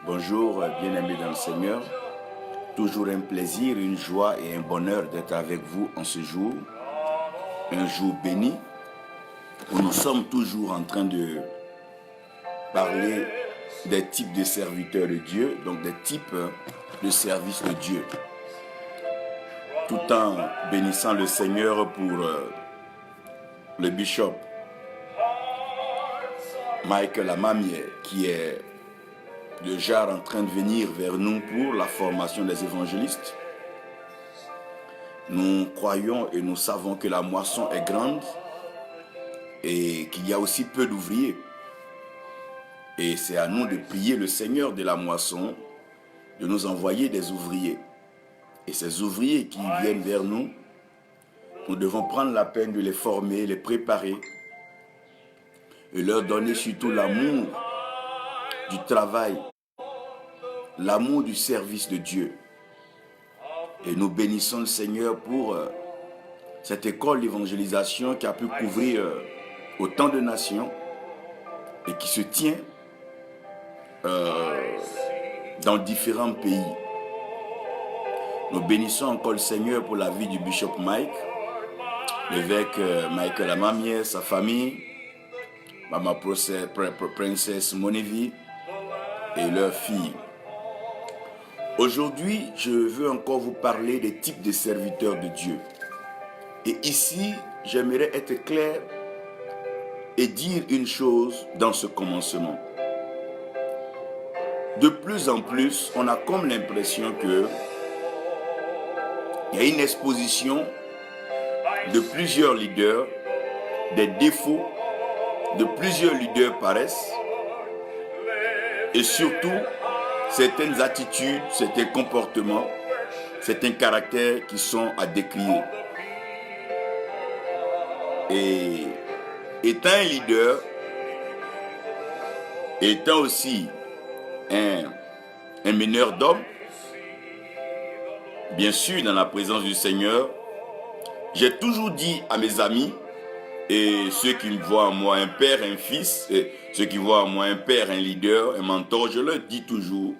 Bonjour, bien-aimés dans le Seigneur. Toujours un plaisir, une joie et un bonheur d'être avec vous en ce jour. Un jour béni où nous sommes toujours en train de parler des types de serviteurs de Dieu, donc des types de services de Dieu. Tout en bénissant le Seigneur pour le bishop Michael Amamié, qui est déjà en train de venir vers nous pour la formation des évangélistes. Nous croyons et nous savons que la moisson est grande et qu'il y a aussi peu d'ouvriers. Et c'est à nous de prier le Seigneur de la moisson de nous envoyer des ouvriers. Et ces ouvriers qui viennent vers nous, nous devons prendre la peine de les former, les préparer et leur donner surtout l'amour du travail, l'amour du service de Dieu. Et nous bénissons le Seigneur pour cette école d'évangélisation qui a pu couvrir autant de nations et qui se tient dans différents pays. Nous bénissons encore le Seigneur pour la vie du bishop Mike, l'évêque Michael Amamié, sa famille, Mama Princess Monevi et leur fille. Aujourd'hui, je veux encore vous parler des types de serviteurs de Dieu. Et ici, j'aimerais être clair et dire une chose dans ce commencement. De plus en plus, on a comme l'impression que il y a une exposition de plusieurs leaders, des défauts de plusieurs leaders paraissent, et surtout certaines attitudes, certains comportements, certains caractères qui sont à décrier. Et étant un leader, étant aussi un meneur d'hommes, bien sûr dans la présence du Seigneur, j'ai toujours dit à mes amis, et ceux qui voient en moi un père, un fils, et ceux qui voient en moi un père, un leader, un mentor, je leur dis toujours,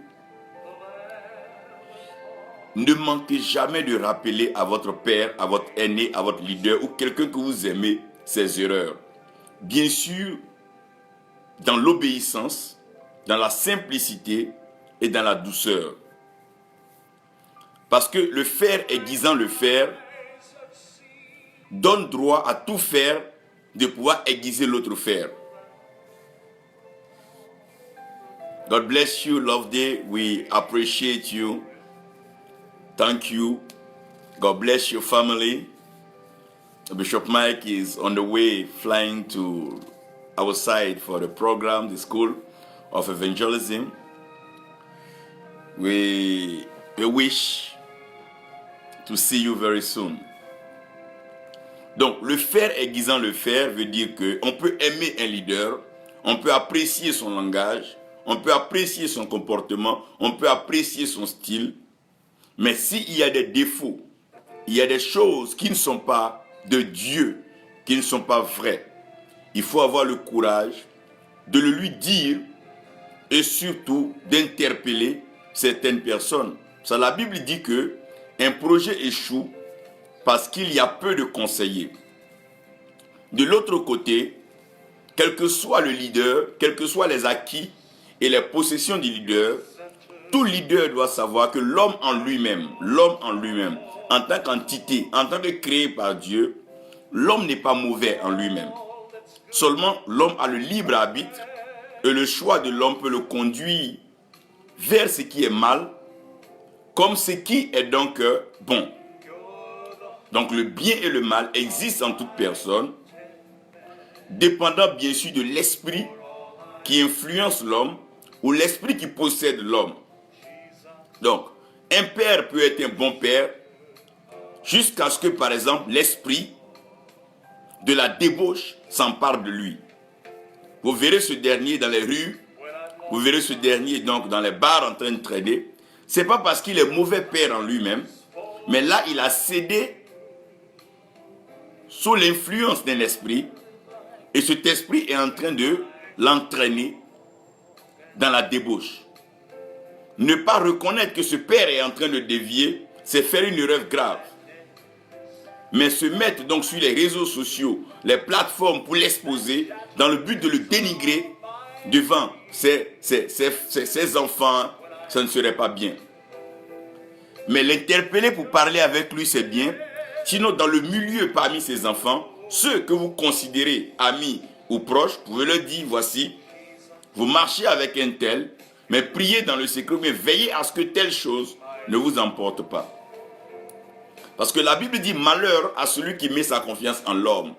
ne manquez jamais de rappeler à votre père, à votre aîné, à votre leader ou quelqu'un que vous aimez ses erreurs. Bien sûr, dans l'obéissance, dans la simplicité et dans la douceur. Parce que le fer aiguisant le fer donne droit à tout fer de pouvoir aiguiser l'autre fer. God bless you, love day. We appreciate you. Thank you. God bless your family. Bishop Mike is on the way flying to our side for the program, the School of Evangelism. We wish to see you very soon. Donc, le fer aiguisant le fer veut dire qu'on peut aimer un leader, on peut apprécier son langage, on peut apprécier son comportement, on peut apprécier son style, mais s'il y a des défauts, il y a des choses qui ne sont pas de Dieu, qui ne sont pas vraies, il faut avoir le courage de le lui dire et surtout d'interpeller certaines personnes. Ça, la Bible dit que un projet échoue parce qu'il y a peu de conseillers. De l'autre côté, quel que soit le leader, quels que soient les acquis et les possessions du leader, tout leader doit savoir que l'homme en lui-même, en tant qu'entité, en tant que créé par Dieu, l'homme n'est pas mauvais en lui-même. Seulement, l'homme a le libre arbitre et le choix de l'homme peut le conduire vers ce qui est mal, comme ce qui est donc bon. Donc le bien et le mal existent en toute personne, dépendant bien sûr de l'esprit qui influence l'homme ou l'esprit qui possède l'homme. Donc, un père peut être un bon père jusqu'à ce que, par exemple, l'esprit de la débauche s'empare de lui. Vous verrez ce dernier dans les rues, vous verrez ce dernier donc dans les bars en train de traîner. Ce n'est pas parce qu'il est mauvais père en lui-même, mais là, il a cédé sous l'influence d'un esprit, et cet esprit est en train de l'entraîner dans la débauche. Ne pas reconnaître que ce père est en train de dévier, c'est faire une erreur grave. Mais se mettre donc sur les réseaux sociaux, les plateformes pour l'exposer, dans le but de le dénigrer devant ses enfants, ça ne serait pas bien. Mais l'interpeller pour parler avec lui, c'est bien. Sinon, dans le milieu parmi ses enfants, ceux que vous considérez amis ou proches, vous pouvez leur dire, voici, vous marchez avec un tel, mais priez dans le secret, mais veillez à ce que telle chose ne vous emporte pas. Parce que la Bible dit malheur à celui qui met sa confiance en l'homme.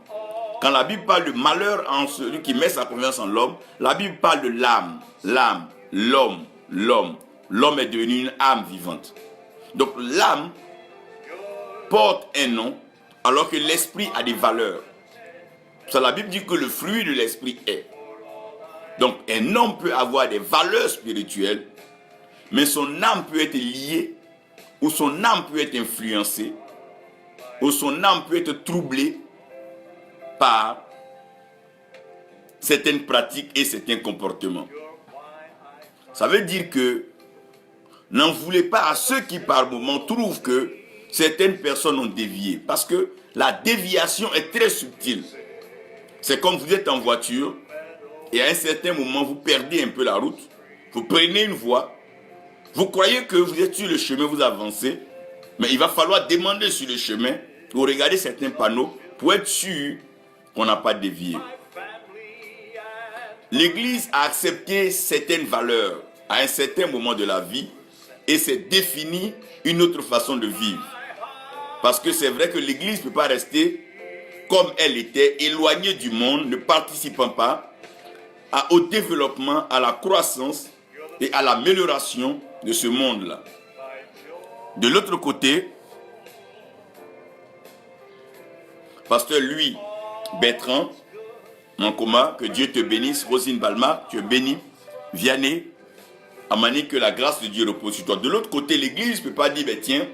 Quand la Bible parle de malheur à celui qui met sa confiance en l'homme, la Bible parle de l'âme, l'homme. L'homme est devenu une âme vivante. Donc l'âme porte un nom alors que l'esprit a des valeurs. Ça, la Bible dit que le fruit de l'esprit est. Donc un homme peut avoir des valeurs spirituelles, mais son âme peut être liée, ou son âme peut être influencée, ou son âme peut être troublée par certaines pratiques et certains comportements. Ça veut dire que n'en voulez pas à ceux qui par moments trouvent que certaines personnes ont dévié. Parce que la déviation est très subtile. C'est comme vous êtes en voiture et à un certain moment vous perdez un peu la route. Vous prenez une voie. Vous croyez que vous êtes sur le chemin, vous avancez. Mais il va falloir demander sur le chemin ou regarder certains panneaux pour être sûr qu'on n'a pas dévié. L'Église a accepté certaines valeurs à un certain moment de la vie et s'est défini une autre façon de vivre. Parce que c'est vrai que l'Église ne peut pas rester comme elle était, éloignée du monde, ne participant pas au développement, à la croissance et à l'amélioration de ce monde-là. De l'autre côté, pasteur Louis Bertrand, Mankoma, que Dieu te bénisse, Rosine Balma, tu es béni, Vianney, Amani, que la grâce de Dieu repose sur toi. De l'autre côté, l'Église ne peut pas dire, ben tiens,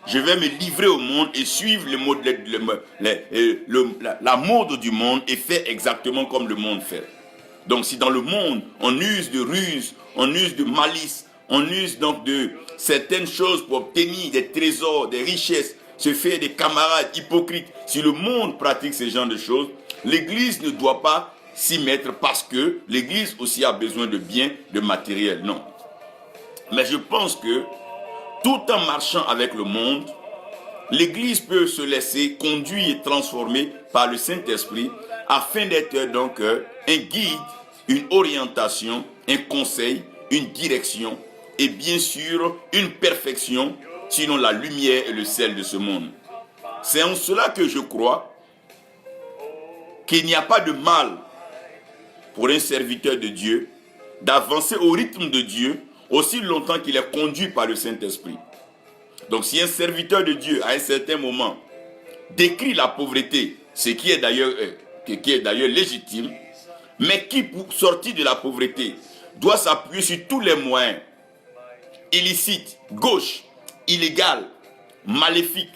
je vais me livrer au monde et suivre la mode du monde et faire exactement comme le monde fait. Donc si dans le monde, on use de ruse, on use de malice, on use donc de certaines choses pour obtenir des trésors, des richesses, se faire des camarades hypocrites, si le monde pratique ce genre de choses, l'Église ne doit pas s'y mettre parce que l'Église aussi a besoin de biens, de matériel. Non. Mais je pense que tout en marchant avec le monde, l'Église peut se laisser conduire et transformer par le Saint-Esprit afin d'être donc un guide, une orientation, un conseil, une direction et bien sûr une perfection, sinon la lumière et le sel de ce monde. C'est en cela que je crois qu'il n'y a pas de mal pour un serviteur de Dieu d'avancer au rythme de Dieu aussi longtemps qu'il est conduit par le Saint-Esprit. Donc si un serviteur de Dieu à un certain moment décrit la pauvreté, ce qui est d'ailleurs légitime, mais qui pour sortir de la pauvreté doit s'appuyer sur tous les moyens illicites, gauches, illégales, maléfiques,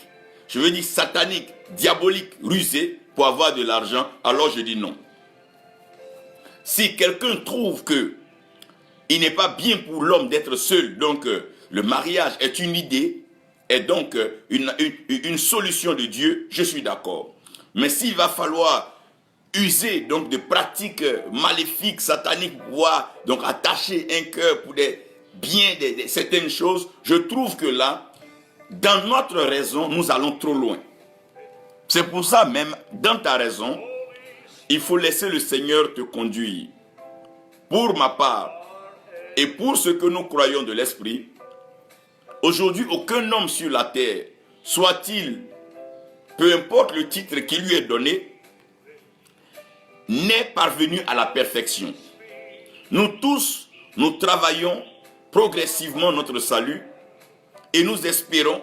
je veux dire sataniques, diaboliques, rusés pour avoir de l'argent, alors je dis non. Si quelqu'un trouve que il n'est pas bien pour l'homme d'être seul, donc le mariage est une idée, est donc une solution de Dieu, je suis d'accord. Mais s'il va falloir user donc de pratiques maléfiques, sataniques, voire donc attacher un cœur pour des biens, certaines choses, je trouve que là, dans notre raison, nous allons trop loin. C'est pour ça même, dans ta raison, il faut laisser le Seigneur te conduire. Pour ma part, et pour ce que nous croyons de l'Esprit, aujourd'hui, aucun homme sur la terre, soit-il, peu importe le titre qui lui est donné, n'est parvenu à la perfection. Nous tous, nous travaillons progressivement notre salut et nous espérons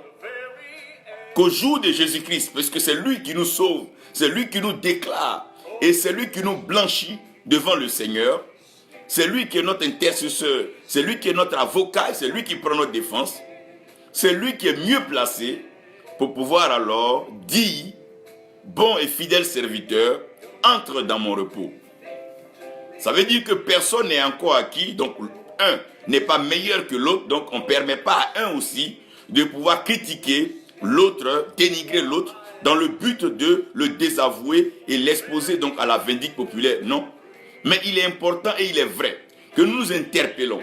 qu'au jour de Jésus-Christ, parce que c'est lui qui nous sauve, c'est lui qui nous déclare et c'est lui qui nous blanchit devant le Seigneur, c'est lui qui est notre intercesseur, c'est lui qui est notre avocat, c'est lui qui prend notre défense, c'est lui qui est mieux placé pour pouvoir alors dire, bon et fidèle serviteur, entre dans mon repos. Ça veut dire que personne n'est encore acquis, donc un n'est pas meilleur que l'autre, donc on ne permet pas à un aussi de pouvoir critiquer l'autre, dénigrer l'autre, dans le but de le désavouer et l'exposer donc à la vindicte populaire. Non. Mais il est important et il est vrai que nous nous interpellons,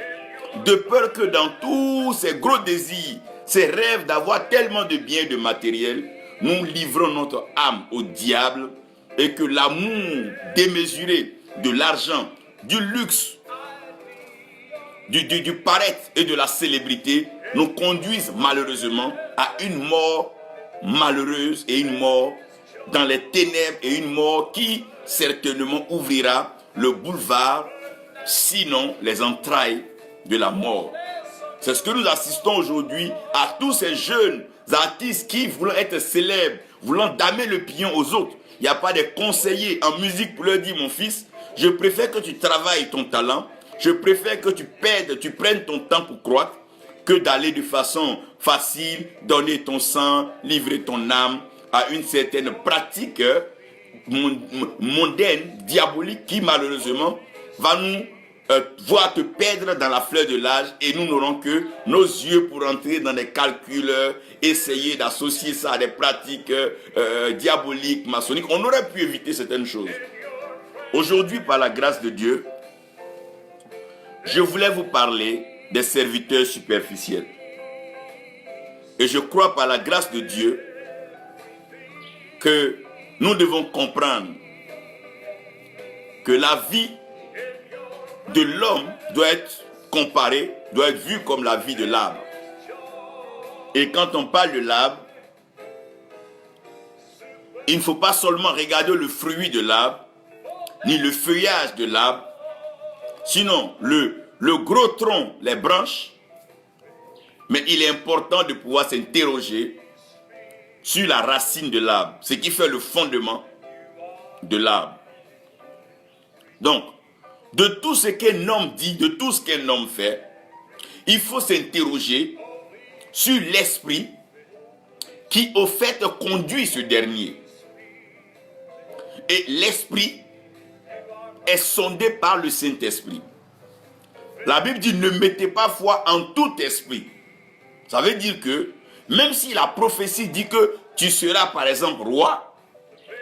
de peur que dans tous ces gros désirs, ces rêves d'avoir tellement de biens et de matériel, nous livrons notre âme au diable et que l'amour démesuré de l'argent, du luxe, du paraître et de la célébrité nous conduisent malheureusement à une mort malheureuse et une mort dans les ténèbres et une mort qui certainement ouvrira le boulevard, sinon les entrailles de la mort. C'est ce que nous assistons aujourd'hui à tous ces jeunes artistes qui, voulant être célèbres, voulant damer le pion aux autres. Il n'y a pas de conseillers en musique pour leur dire, mon fils, je préfère que tu travailles ton talent, je préfère que tu prennes ton temps pour croître, que d'aller de façon facile, donner ton sang, livrer ton âme à une certaine pratique mondaine, diabolique, qui malheureusement va nous voir te perdre dans la fleur de l'âge et nous n'aurons que nos yeux pour entrer dans des calculs, essayer d'associer ça à des pratiques diaboliques, maçonniques. On aurait pu éviter certaines choses. Aujourd'hui, par la grâce de Dieu, je voulais vous parler des serviteurs superficiels. Et je crois par la grâce de Dieu que nous devons comprendre que la vie de l'homme doit être comparée, doit être vue comme la vie de l'arbre. Et quand on parle de l'arbre, il ne faut pas seulement regarder le fruit de l'arbre, ni le feuillage de l'arbre, sinon le gros tronc, les branches, mais il est important de pouvoir s'interroger sur la racine de l'arbre, ce qui fait le fondement de l'arbre. Donc, de tout ce qu'un homme dit, de tout ce qu'un homme fait, il faut s'interroger sur l'esprit qui, au fait, conduit ce dernier. Et l'esprit est sondé par le Saint-Esprit. La Bible dit, ne mettez pas foi en tout esprit. Ça veut dire que, même si la prophétie dit que tu seras par exemple roi,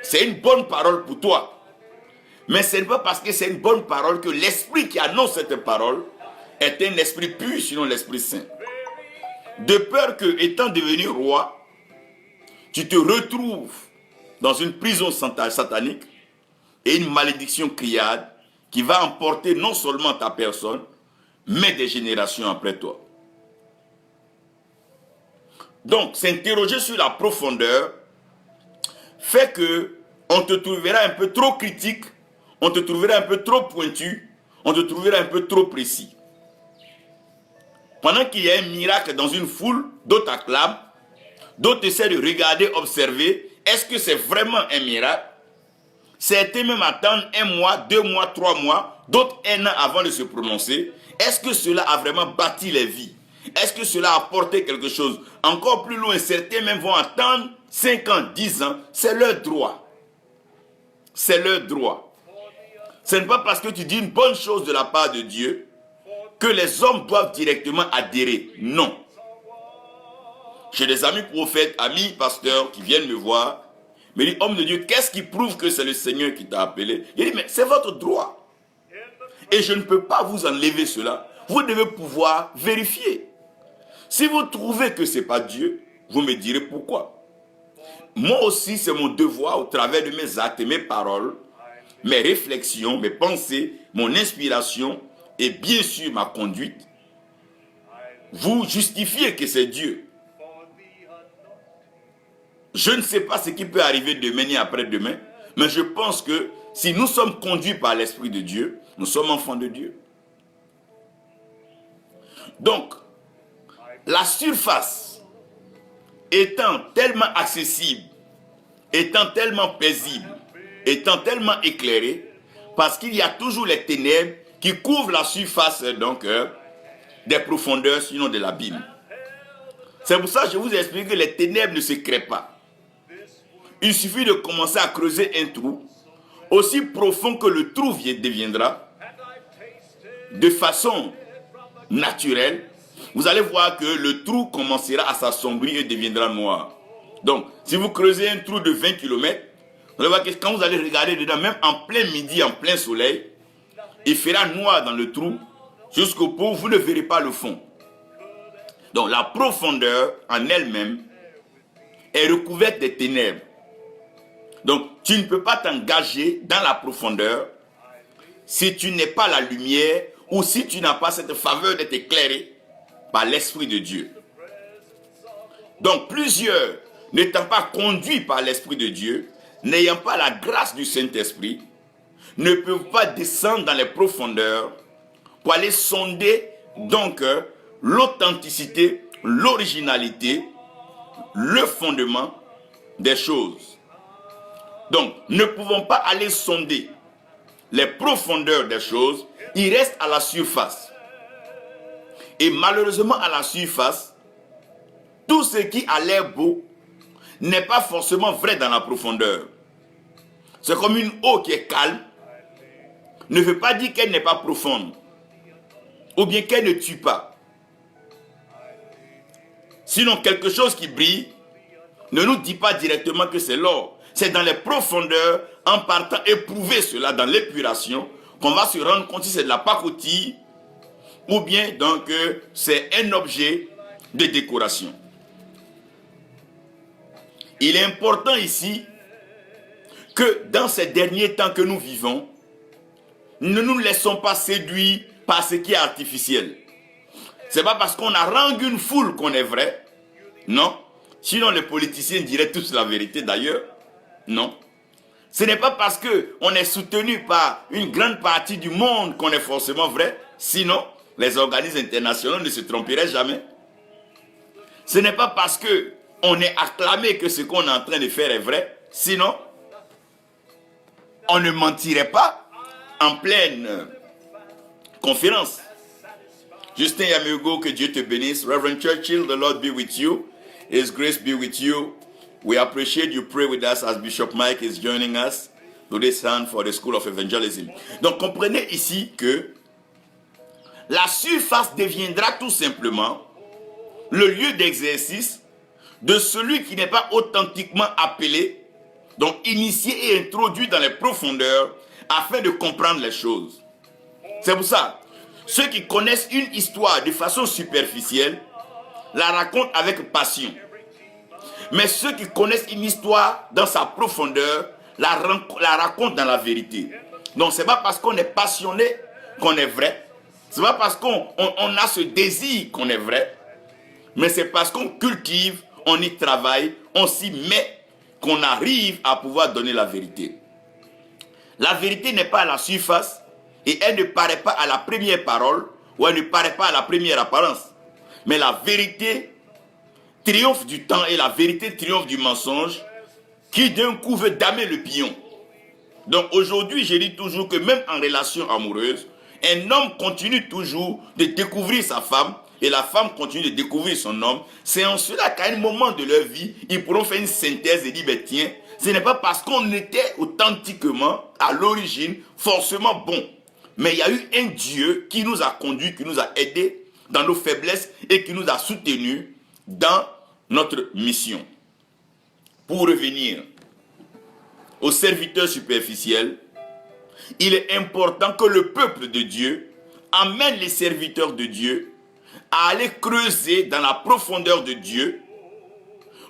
c'est une bonne parole pour toi. Mais ce n'est pas parce que c'est une bonne parole que l'esprit qui annonce cette parole est un esprit pur, sinon l'Esprit Saint. De peur que, étant devenu roi, tu te retrouves dans une prison satanique et une malédiction criarde qui va emporter non seulement ta personne, mais des générations après toi. Donc, s'interroger sur la profondeur fait que on te trouvera un peu trop critique, on te trouvera un peu trop pointu, on te trouvera un peu trop précis. Pendant qu'il y a un miracle dans une foule, d'autres acclament, d'autres essaient de regarder, observer, est-ce que c'est vraiment un miracle? Certains même attendent 1 mois, 2 mois, 3 mois, d'autres 1 an avant de se prononcer. Est-ce que cela a vraiment bâti les vies? Est-ce que cela a apporté quelque chose? Encore plus loin, certains même vont attendre 5 ans, 10 ans. C'est leur droit. C'est leur droit. Ce n'est pas parce que tu dis une bonne chose de la part de Dieu que les hommes doivent directement adhérer. Non. J'ai des amis prophètes, amis pasteurs qui viennent me voir, me disent, homme de Dieu, qu'est-ce qui prouve que c'est le Seigneur qui t'a appelé? Il dit, mais c'est votre droit. Et je ne peux pas vous enlever cela. Vous devez pouvoir vérifier. Si vous trouvez que ce n'est pas Dieu, vous me direz pourquoi. Moi aussi, c'est mon devoir au travers de mes actes et mes paroles, mes réflexions, mes pensées, mon inspiration et bien sûr ma conduite, vous justifiez que c'est Dieu. Je ne sais pas ce qui peut arriver demain ni après-demain, mais je pense que si nous sommes conduits par l'Esprit de Dieu, nous sommes enfants de Dieu. Donc, la surface étant tellement accessible, étant tellement paisible, étant tellement éclairée, parce qu'il y a toujours les ténèbres qui couvrent la surface donc des profondeurs, sinon de l'abîme. C'est pour ça que je vous explique que les ténèbres ne se créent pas. Il suffit de commencer à creuser un trou, aussi profond que le trou deviendra, de façon naturel, vous allez voir que le trou commencera à s'assombrir et deviendra noir. Donc, si vous creusez un trou de 20 km, vous allez voir que quand vous allez regarder dedans, même en plein midi, en plein soleil, il fera noir dans le trou, jusqu'au point où vous ne verrez pas le fond. Donc, la profondeur en elle-même est recouverte des ténèbres. Donc, tu ne peux pas t'engager dans la profondeur si tu n'es pas la lumière ou si tu n'as pas cette faveur d'être éclairé par l'Esprit de Dieu. Donc, plusieurs, n'étant pas conduits par l'Esprit de Dieu, n'ayant pas la grâce du Saint-Esprit, ne peuvent pas descendre dans les profondeurs pour aller sonder donc l'authenticité, l'originalité, le fondement des choses. Donc, ne pouvons pas aller sonder les profondeurs des choses, ils restent à la surface. Et malheureusement, à la surface, tout ce qui a l'air beau n'est pas forcément vrai dans la profondeur. C'est comme une eau qui est calme, ne veut pas dire qu'elle n'est pas profonde, ou bien qu'elle ne tue pas. Sinon, quelque chose qui brille ne nous dit pas directement que c'est l'or. C'est dans les profondeurs, en partant éprouver cela dans l'épuration, qu'on va se rendre compte si c'est de la pacotille ou bien donc c'est un objet de décoration. Il est important ici que dans ces derniers temps que nous vivons, ne nous laissons pas séduire par ce qui est artificiel. Ce n'est pas parce qu'on harangue une foule qu'on est vrai. Non. Sinon les politiciens diraient tous la vérité d'ailleurs. Non. Ce n'est pas parce qu'on est soutenu par une grande partie du monde qu'on est forcément vrai. Sinon, les organismes internationaux ne se tromperaient jamais. Ce n'est pas parce qu'on est acclamé que ce qu'on est en train de faire est vrai. Sinon, on ne mentirait pas en pleine conférence. Justin Yamego, que Dieu te bénisse. Reverend Churchill, the Lord be with you. His grace be with you. We appreciate you pray with us as Bishop Mike is joining us to this hand for the School of Evangelism. Donc comprenez ici que la surface deviendra tout simplement le lieu d'exercice de celui qui n'est pas authentiquement appelé, donc initié et introduit dans les profondeurs afin de comprendre les choses. C'est pour ça, ceux qui connaissent une histoire de façon superficielle la racontent avec passion. Mais ceux qui connaissent une histoire dans sa profondeur la racontent dans la vérité. Donc ce n'est pas parce qu'on est passionné qu'on est vrai. Ce n'est pas parce qu'on a ce désir qu'on est vrai. Mais c'est parce qu'on cultive, on y travaille, on s'y met, qu'on arrive à pouvoir donner la vérité. La vérité n'est pas à la surface et elle ne paraît pas à la première parole ou elle ne paraît pas à la première apparence. Mais la vérité triomphe du temps et la vérité triomphe du mensonge qui d'un coup veut damer le pion. Donc aujourd'hui, je dis toujours que même en relation amoureuse, un homme continue toujours de découvrir sa femme et la femme continue de découvrir son homme. C'est en cela qu'à un moment de leur vie, ils pourront faire une synthèse et dire, ben tiens, ce n'est pas parce qu'on était authentiquement, à l'origine, forcément bon. Mais il y a eu un Dieu qui nous a conduits, qui nous a aidés dans nos faiblesses et qui nous a soutenus dans notre mission. Pour revenir aux serviteurs superficiels, il est important que le peuple de Dieu amène les serviteurs de Dieu à aller creuser dans la profondeur de Dieu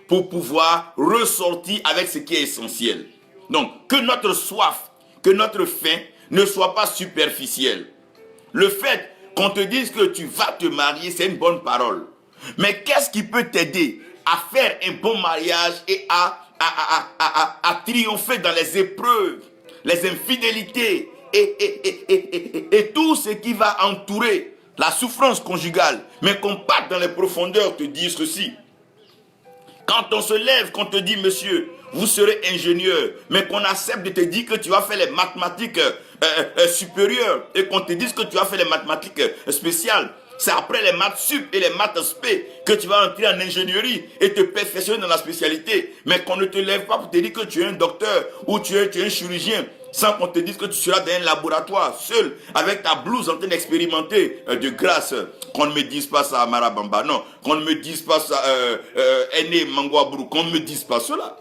pour pouvoir ressortir avec ce qui est essentiel. Donc, que notre soif, que notre faim ne soit pas superficielle. Le fait qu'on te dise que tu vas te marier, c'est une bonne parole. Mais qu'est-ce qui peut t'aider à faire un bon mariage et à triompher dans les épreuves, les infidélités et tout ce qui va entourer la souffrance conjugale, mais qu'on parte dans les profondeurs te dire ceci. Quand on se lève, qu'on te dit, monsieur, vous serez ingénieur, mais qu'on accepte de te dire que tu vas faire les mathématiques supérieures et qu'on te dise que tu vas faire les mathématiques spéciales, c'est après les maths sup et les maths spé que tu vas entrer en ingénierie et te perfectionner dans la spécialité, mais qu'on ne te lève pas pour te dire que tu es un docteur ou tu es un chirurgien. sans qu'on te dise que tu seras dans un laboratoire, seul, avec ta blouse en train d'expérimenter de grâce. Qu'on ne me dise pas ça à Marabamba, non. Qu'on ne me dise pas ça Aîné Mangouabourou, qu'on ne me dise pas cela.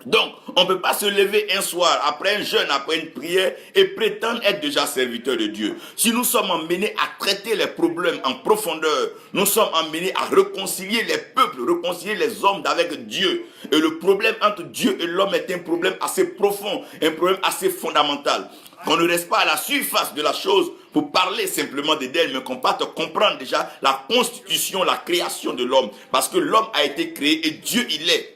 Donc, on ne peut pas se lever un soir, après un jeûne, après une prière, et prétendre être déjà serviteur de Dieu. Si nous sommes emmenés à traiter les problèmes en profondeur, nous sommes emmenés à réconcilier les peuples, réconcilier les hommes avec Dieu. Et le problème entre Dieu et l'homme est un problème assez profond, un problème assez fondamental. Qu'on ne reste pas à la surface de la chose pour parler simplement d'elle, mais qu'on parte comprendre déjà la constitution, la création de l'homme. Parce que l'homme a été créé et Dieu il est.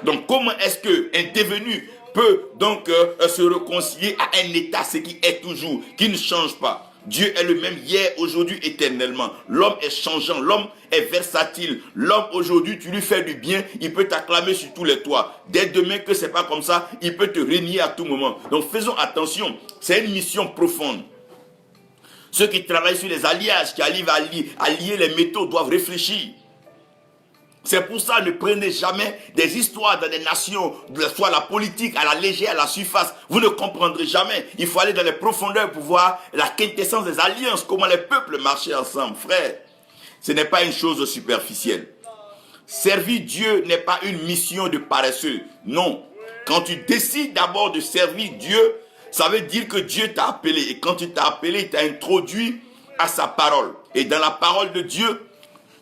Donc comment est-ce qu'un devenu peut donc se réconcilier à un état, ce qui est toujours, qui ne change pas? Dieu est le même hier, aujourd'hui, éternellement. L'homme est changeant, l'homme est versatile. L'homme aujourd'hui, tu lui fais du bien, il peut t'acclamer sur tous les toits. Dès demain que c'est pas comme ça, il peut te régner à tout moment. Donc faisons attention, c'est une mission profonde. Ceux qui travaillent sur les alliages, qui arrivent à lier les métaux, doivent réfléchir. C'est pour ça, ne prenez jamais des histoires dans des nations, soit la politique, à la légère, à la surface. Vous ne comprendrez jamais. Il faut aller dans les profondeurs pour voir la quintessence des alliances, comment les peuples marchaient ensemble. Frère, ce n'est pas une chose superficielle. Servir Dieu n'est pas une mission de paresseux. Non. Quand tu décides d'abord de servir Dieu, ça veut dire que Dieu t'a appelé. Et quand il t'a appelé, il t'a introduit à sa parole. Et dans la parole de Dieu,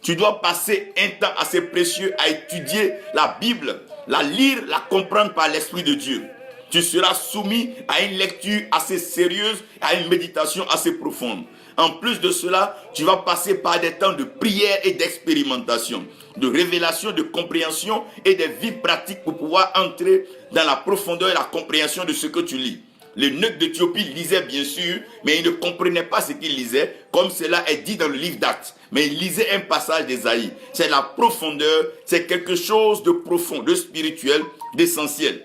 tu dois passer un temps assez précieux à étudier la Bible, la lire, la comprendre par l'Esprit de Dieu. Tu seras soumis à une lecture assez sérieuse, à une méditation assez profonde. En plus de cela, tu vas passer par des temps de prière et d'expérimentation, de révélation, de compréhension et de vie pratique pour pouvoir entrer dans la profondeur et la compréhension de ce que tu lis. L'eunuque d'Éthiopie lisait bien sûr, mais il ne comprenait pas ce qu'il lisait, comme cela est dit dans le livre d'Actes. Mais il lisait un passage d'Ésaïe. C'est la profondeur, c'est quelque chose de profond, de spirituel, d'essentiel.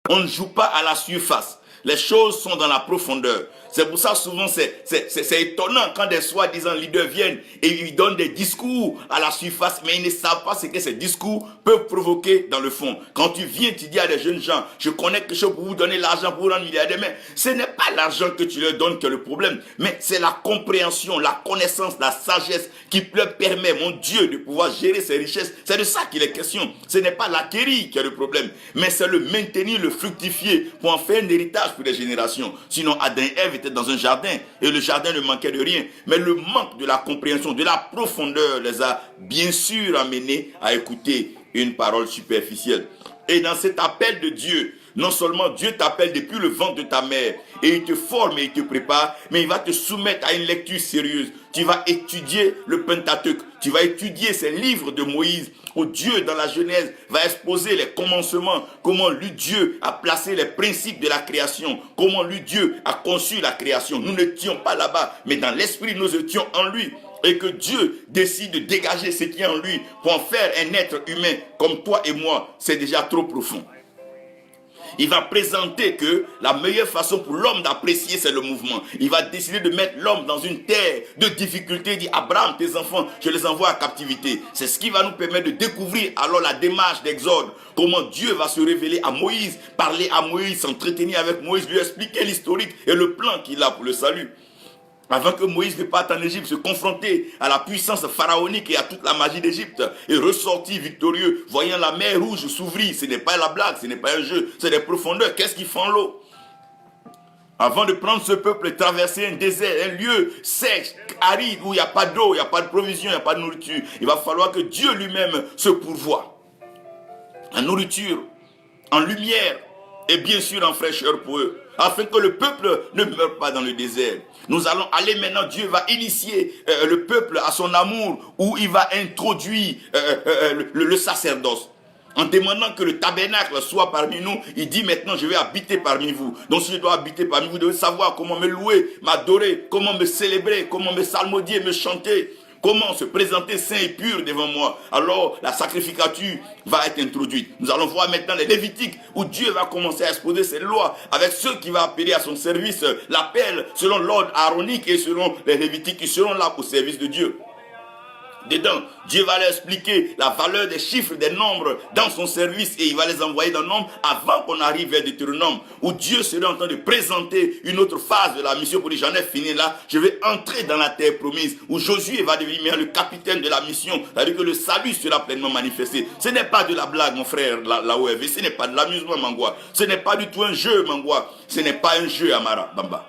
On ne joue pas à la surface. Les choses sont dans la profondeur. C'est pour ça souvent c'est étonnant quand des soi-disant leaders viennent et ils donnent des discours à la surface, mais ils ne savent pas ce que ces discours peuvent provoquer dans le fond. Quand tu viens, tu dis à des jeunes gens, je connais quelque chose pour vous donner l'argent pour vous rendre milliardaire, mais ce n'est pas l'argent que tu leur donnes qui est le problème, mais c'est la compréhension, la connaissance, la sagesse qui leur permet, mon Dieu, de pouvoir gérer ces richesses. C'est de ça qu'il est question. Ce n'est pas l'acquérir qui est le problème, mais c'est le maintenir, le fructifier pour en faire un héritage pour les générations. Sinon, Adam et Ève étaient dans un jardin et le jardin ne manquait de rien. Mais le manque de la compréhension, de la profondeur les a bien sûr amenés à écouter une parole superficielle. Et dans cet appel de Dieu, non seulement Dieu t'appelle depuis le ventre de ta mère et il te forme et il te prépare, mais il va te soumettre à une lecture sérieuse. Tu vas étudier le Pentateuque, tu vas étudier ces livres de Moïse où Dieu dans la Genèse va exposer les commencements, comment lui Dieu a placé les principes de la création, comment lui Dieu a conçu la création. Nous n'étions pas là-bas, mais dans l'esprit nous étions en lui. Et que Dieu décide de dégager ce qui est en lui pour en faire un être humain comme toi et moi, c'est déjà trop profond. Il va présenter que la meilleure façon pour l'homme d'apprécier, c'est le mouvement. Il va décider de mettre l'homme dans une terre de difficulté. Il dit, Abraham, tes enfants, je les envoie à captivité. C'est ce qui va nous permettre de découvrir alors la démarche d'Exode. Comment Dieu va se révéler à Moïse, parler à Moïse, s'entretenir avec Moïse, lui expliquer l'historique et le plan qu'il a pour le salut. Avant que Moïse ne parte en Égypte, se confronter à la puissance pharaonique et à toute la magie d'Égypte, et ressortir victorieux, voyant la mer rouge s'ouvrir. Ce n'est pas la blague, ce n'est pas un jeu, c'est des profondeurs. Qu'est-ce qui fend l'eau? Avant de prendre ce peuple et traverser un désert, un lieu sec, aride, où il n'y a pas d'eau, il n'y a pas de provision, il n'y a pas de nourriture, il va falloir que Dieu lui-même se pourvoie en nourriture, en lumière, et bien sûr en fraîcheur pour eux, afin que le peuple ne meure pas dans le désert. Nous allons aller maintenant, Dieu va initier le peuple à son amour, où il va introduire le sacerdoce. En demandant que le tabernacle soit parmi nous, il dit maintenant je vais habiter parmi vous. Donc si je dois habiter parmi vous, vous devez savoir comment me louer, m'adorer, comment me célébrer, comment me psalmodier, me chanter. Comment se présenter saint et pur devant moi. Alors la sacrificature va être introduite. Nous allons voir maintenant les Lévitiques où Dieu va commencer à exposer ses lois avec ceux qui vont appeler à son service l'appel selon l'ordre aaronique et selon les Lévitiques qui seront là au service de Dieu. dedans. Dieu va leur expliquer la valeur des chiffres, des nombres dans son service et il va les envoyer dans le nombre avant qu'on arrive vers Deutéronome, où Dieu serait en train de présenter une autre phase de la mission pour dire j'en ai fini là, je vais entrer dans la terre promise, où Josué va devenir le capitaine de la mission, c'est-à-dire que le salut sera pleinement manifesté. Ce n'est pas de la blague, mon frère, la ORV, ce n'est pas de l'amusement, Mangwa, ce n'est pas du tout un jeu, Mangwa, ce n'est pas un jeu, Amara, Bamba.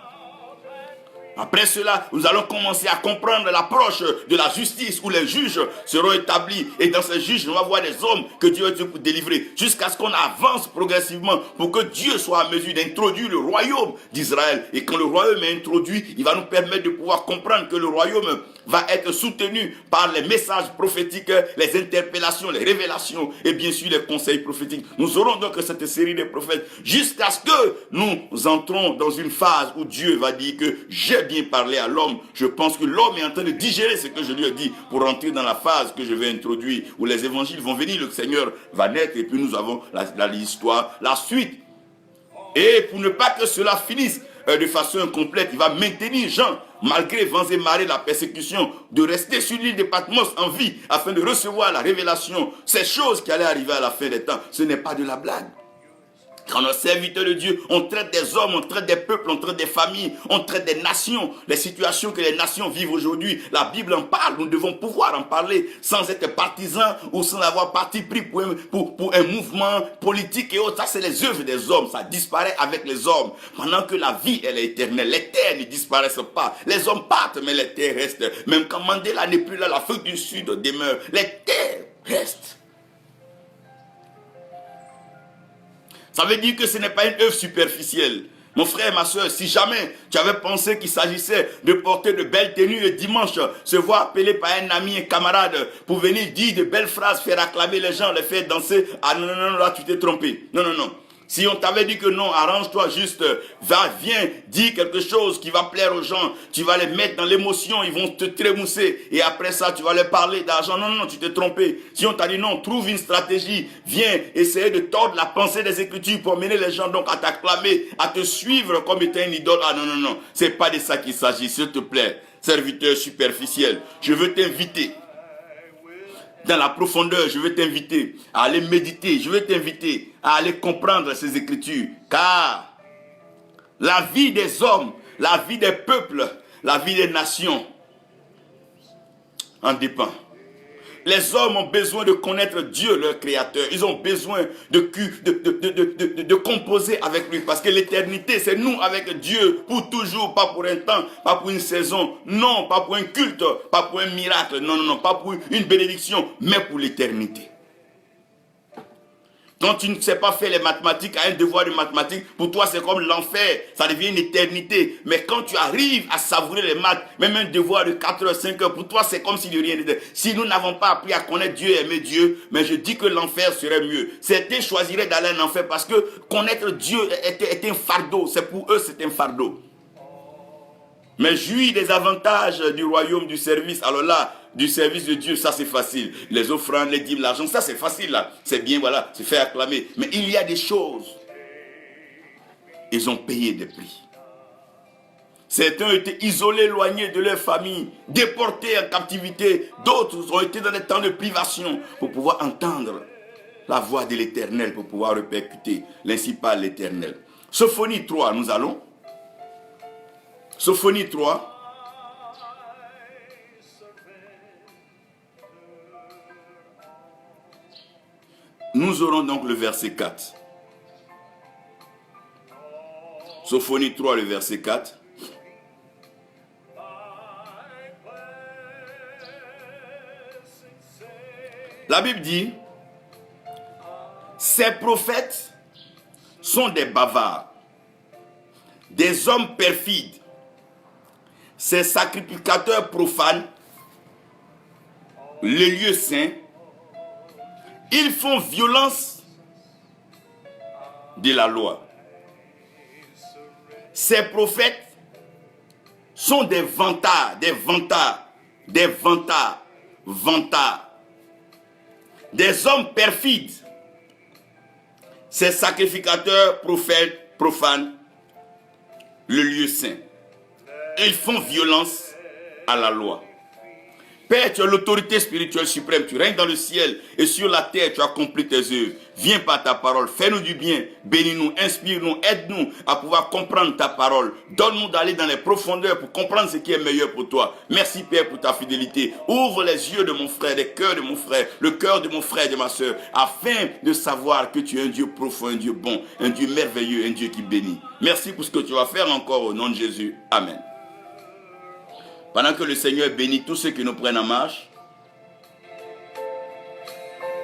Après cela, nous allons commencer à comprendre l'approche de la justice où les juges seront établis. Et dans ces juges, on va voir des hommes que Dieu a pour délivrer. Jusqu'à ce qu'on avance progressivement pour que Dieu soit en mesure d'introduire le royaume d'Israël. Et quand le royaume est introduit, il va nous permettre de pouvoir comprendre que le royaume va être soutenu par les messages prophétiques, les interpellations, les révélations et bien sûr les conseils prophétiques. Nous aurons donc cette série de prophètes jusqu'à ce que nous entrons dans une phase où Dieu va dire que j'ai bien parlé à l'homme. Je pense que l'homme est en train de digérer ce que je lui ai dit pour entrer dans la phase que je vais introduire où les évangiles vont venir, le Seigneur va naître et puis nous avons l'histoire, la suite. Et pour ne pas que cela finisse de façon incomplète, il va maintenir Jean, malgré vents et marées, la persécution, de rester sur l'île de Patmos en vie afin de recevoir la révélation. Ces choses qui allaient arriver à la fin des temps, ce n'est pas de la blague. Quand on est serviteur de Dieu, on traite des hommes, on traite des peuples, on traite des familles, on traite des nations. Les situations que les nations vivent aujourd'hui, la Bible en parle. Nous devons pouvoir en parler sans être partisans ou sans avoir parti pris pour un mouvement politique et autres. Ça, c'est les œuvres des hommes. Ça disparaît avec les hommes. Pendant que la vie, elle est éternelle. Les terres ne disparaissent pas. Les hommes partent, mais les terres restent. Même quand Mandela n'est plus là, l'Afrique du Sud demeure. Les terres restent. Ça veut dire que ce n'est pas une œuvre superficielle. Mon frère, ma soeur, si jamais tu avais pensé qu'il s'agissait de porter de belles tenues et dimanche, se voir appelé par un ami, un camarade, pour venir dire de belles phrases, faire acclamer les gens, les faire danser, ah non, non, non, là tu t'es trompé. Non, non, non. Si on t'avait dit que non, arrange-toi juste, viens, dis quelque chose qui va plaire aux gens, tu vas les mettre dans l'émotion, ils vont te trémousser, et après ça, tu vas leur parler d'argent. Non, non, non, tu t'es trompé. Si on t'a dit non, trouve une stratégie, viens essayer de tordre la pensée des Écritures pour mener les gens donc à t'acclamer, à te suivre comme étant une idole. Ah non, non, non, c'est pas de ça qu'il s'agit, s'il te plaît, serviteur superficiel. Je veux t'inviter. Dans la profondeur, je veux t'inviter à aller méditer, je veux t'inviter à aller comprendre ces Écritures. Car la vie des hommes, la vie des peuples, la vie des nations en dépend. Les hommes ont besoin de connaître Dieu, leur créateur. Ils ont besoin de composer avec lui. Parce que l'éternité, c'est nous avec Dieu pour toujours, pas pour un temps, pas pour une saison. Non, pas pour un culte, pas pour un miracle. Non, non, non, pas pour une bénédiction, mais pour l'éternité. Quand tu ne sais pas faire les mathématiques, à un devoir de mathématiques, pour toi c'est comme l'enfer, ça devient une éternité. Mais quand tu arrives à savourer les maths, même un devoir de 4 heures, 5 heures, pour toi c'est comme si de rien n'était. Si nous n'avons pas appris à connaître Dieu et aimer Dieu, mais je dis que l'enfer serait mieux. Certains choisiraient d'aller en enfer parce que connaître Dieu est un fardeau. C'est pour eux c'est un fardeau. Mais jouir des avantages du royaume du service, alors là, du service de Dieu, ça c'est facile. Les offrandes, les dîmes, l'argent, ça c'est facile là. C'est bien, voilà, se faire acclamer. Mais il y a des choses. Ils ont payé des prix. Certains ont été isolés, éloignés de leur famille, déportés en captivité. D'autres ont été dans des temps de privation pour pouvoir entendre la voix de l'Éternel, pour pouvoir répercuter l'ainsi parle l'Éternel. Sophonie 3, nous allons. Sophonie 3. Nous aurons donc le verset 4. Sophonie 3, le verset 4. La Bible dit, ces prophètes sont des bavards, des hommes perfides, ces sacrificateurs profanes, les lieux saints. Ils font violence de la loi. Ces prophètes sont des vantards, des hommes perfides. Ces sacrificateurs profanes, le lieu saint. Ils font violence à la loi. Père, tu as l'autorité spirituelle suprême, tu règnes dans le ciel et sur la terre, tu accomplis tes œuvres. Viens par ta parole, fais-nous du bien, bénis-nous, inspire-nous, aide-nous à pouvoir comprendre ta parole. Donne-nous d'aller dans les profondeurs pour comprendre ce qui est meilleur pour toi. Merci Père pour ta fidélité. Ouvre les yeux de mon frère, les cœurs de mon frère, le cœur de mon frère et de ma soeur, afin de savoir que tu es un Dieu profond, un Dieu bon, un Dieu merveilleux, un Dieu qui bénit. Merci pour ce que tu vas faire encore au nom de Jésus. Amen. Pendant que le Seigneur bénit tous ceux qui nous prennent en marche,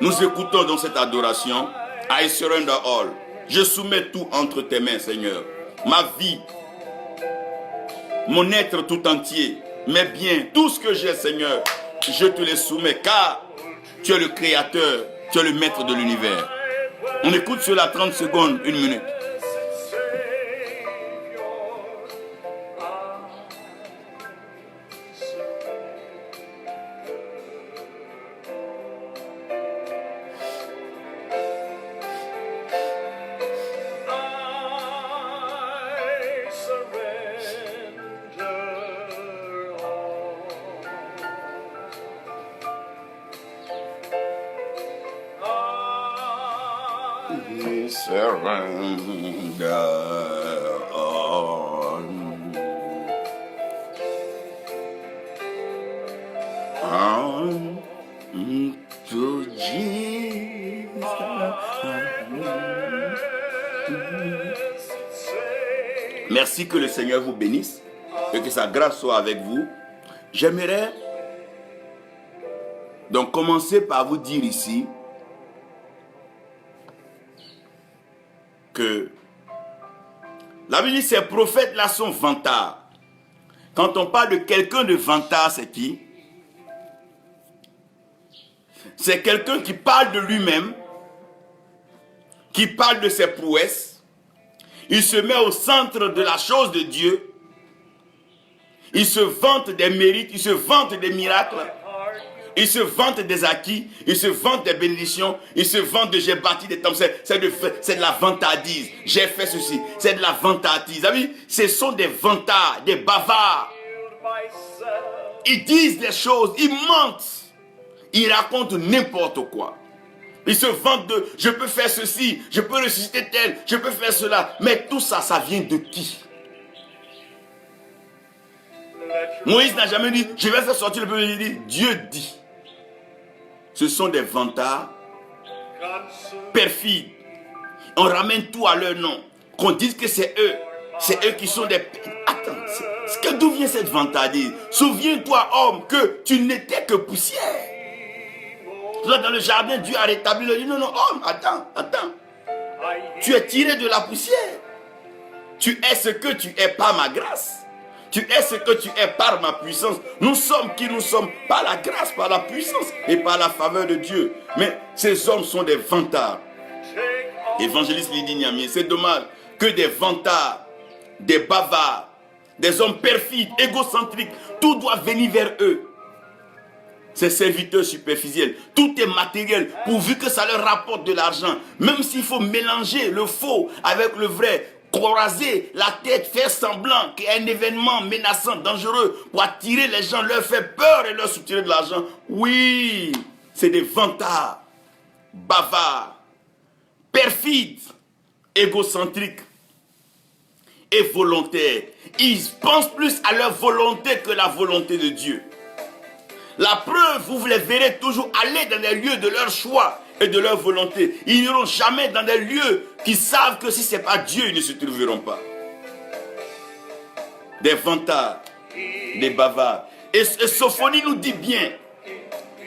nous écoutons dans cette adoration. I surrender all. Je soumets tout entre tes mains, Seigneur. Ma vie, mon être tout entier, mes biens, tout ce que j'ai, Seigneur, je te les soumets, car tu es le Créateur, tu es le Maître de l'univers. On écoute cela 30 secondes, 1 minute. Surrender all unto Jesus. Merci, que le Seigneur vous bénisse et que sa grâce soit avec vous. J'aimerais donc commencer par vous dire ici que la Bible dit ces prophètes-là sont vantards. Quand on parle de quelqu'un de vantard, c'est qui? C'est quelqu'un qui parle de lui-même, qui parle de ses prouesses. Il se met au centre de la chose de Dieu. Il se vante des mérites, il se vante des miracles. Il se vante des acquis, il se vante des bénédictions, il se vante de j'ai bâti des temples. C'est de la vantardise. J'ai fait ceci. C'est de la vantardise. Vous savez, ce sont des vantards, des bavards. Ils disent des choses, ils mentent. Ils racontent n'importe quoi. Ils se vantent de je peux faire ceci, je peux ressusciter tel, je peux faire cela. Mais tout ça, ça vient de qui? Moïse n'a jamais dit je vais faire sortir le peuple. Il dit Dieu dit. Ce sont des vantards perfides. On ramène tout à leur nom. Qu'on dise que c'est eux. C'est eux qui sont des... Attends, d'où vient cette vantardise? Souviens-toi, homme, que tu n'étais que poussière. Dans le jardin, Dieu a rétabli le dit non, homme, attends. Tu es tiré de la poussière. Tu es ce que tu es par ma grâce. Tu es ce que tu es par ma puissance. Nous sommes qui nous sommes par la grâce, par la puissance et par la faveur de Dieu. Mais ces hommes sont des vantards. Évangéliste Lydie Niamie, c'est dommage que des vantards, des bavards, des hommes perfides, égocentriques, tout doit venir vers eux. Ces serviteurs superficiels, tout est matériel pourvu que ça leur rapporte de l'argent. Même s'il faut mélanger le faux avec le vrai, croiser la tête, faire semblant qu'il y a un événement menaçant, dangereux, pour attirer les gens, leur faire peur et leur soutirer de l'argent. Oui, c'est des vantards, bavards, perfides, égocentriques et volontaires. Ils pensent plus à leur volonté que la volonté de Dieu. La preuve, vous les verrez toujours aller dans les lieux de leur choix et de leur volonté. Ils n'iront jamais dans des lieux qui savent que si ce n'est pas Dieu, ils ne se trouveront pas. Des vantards, des bavards. Et Sophonie nous dit bien,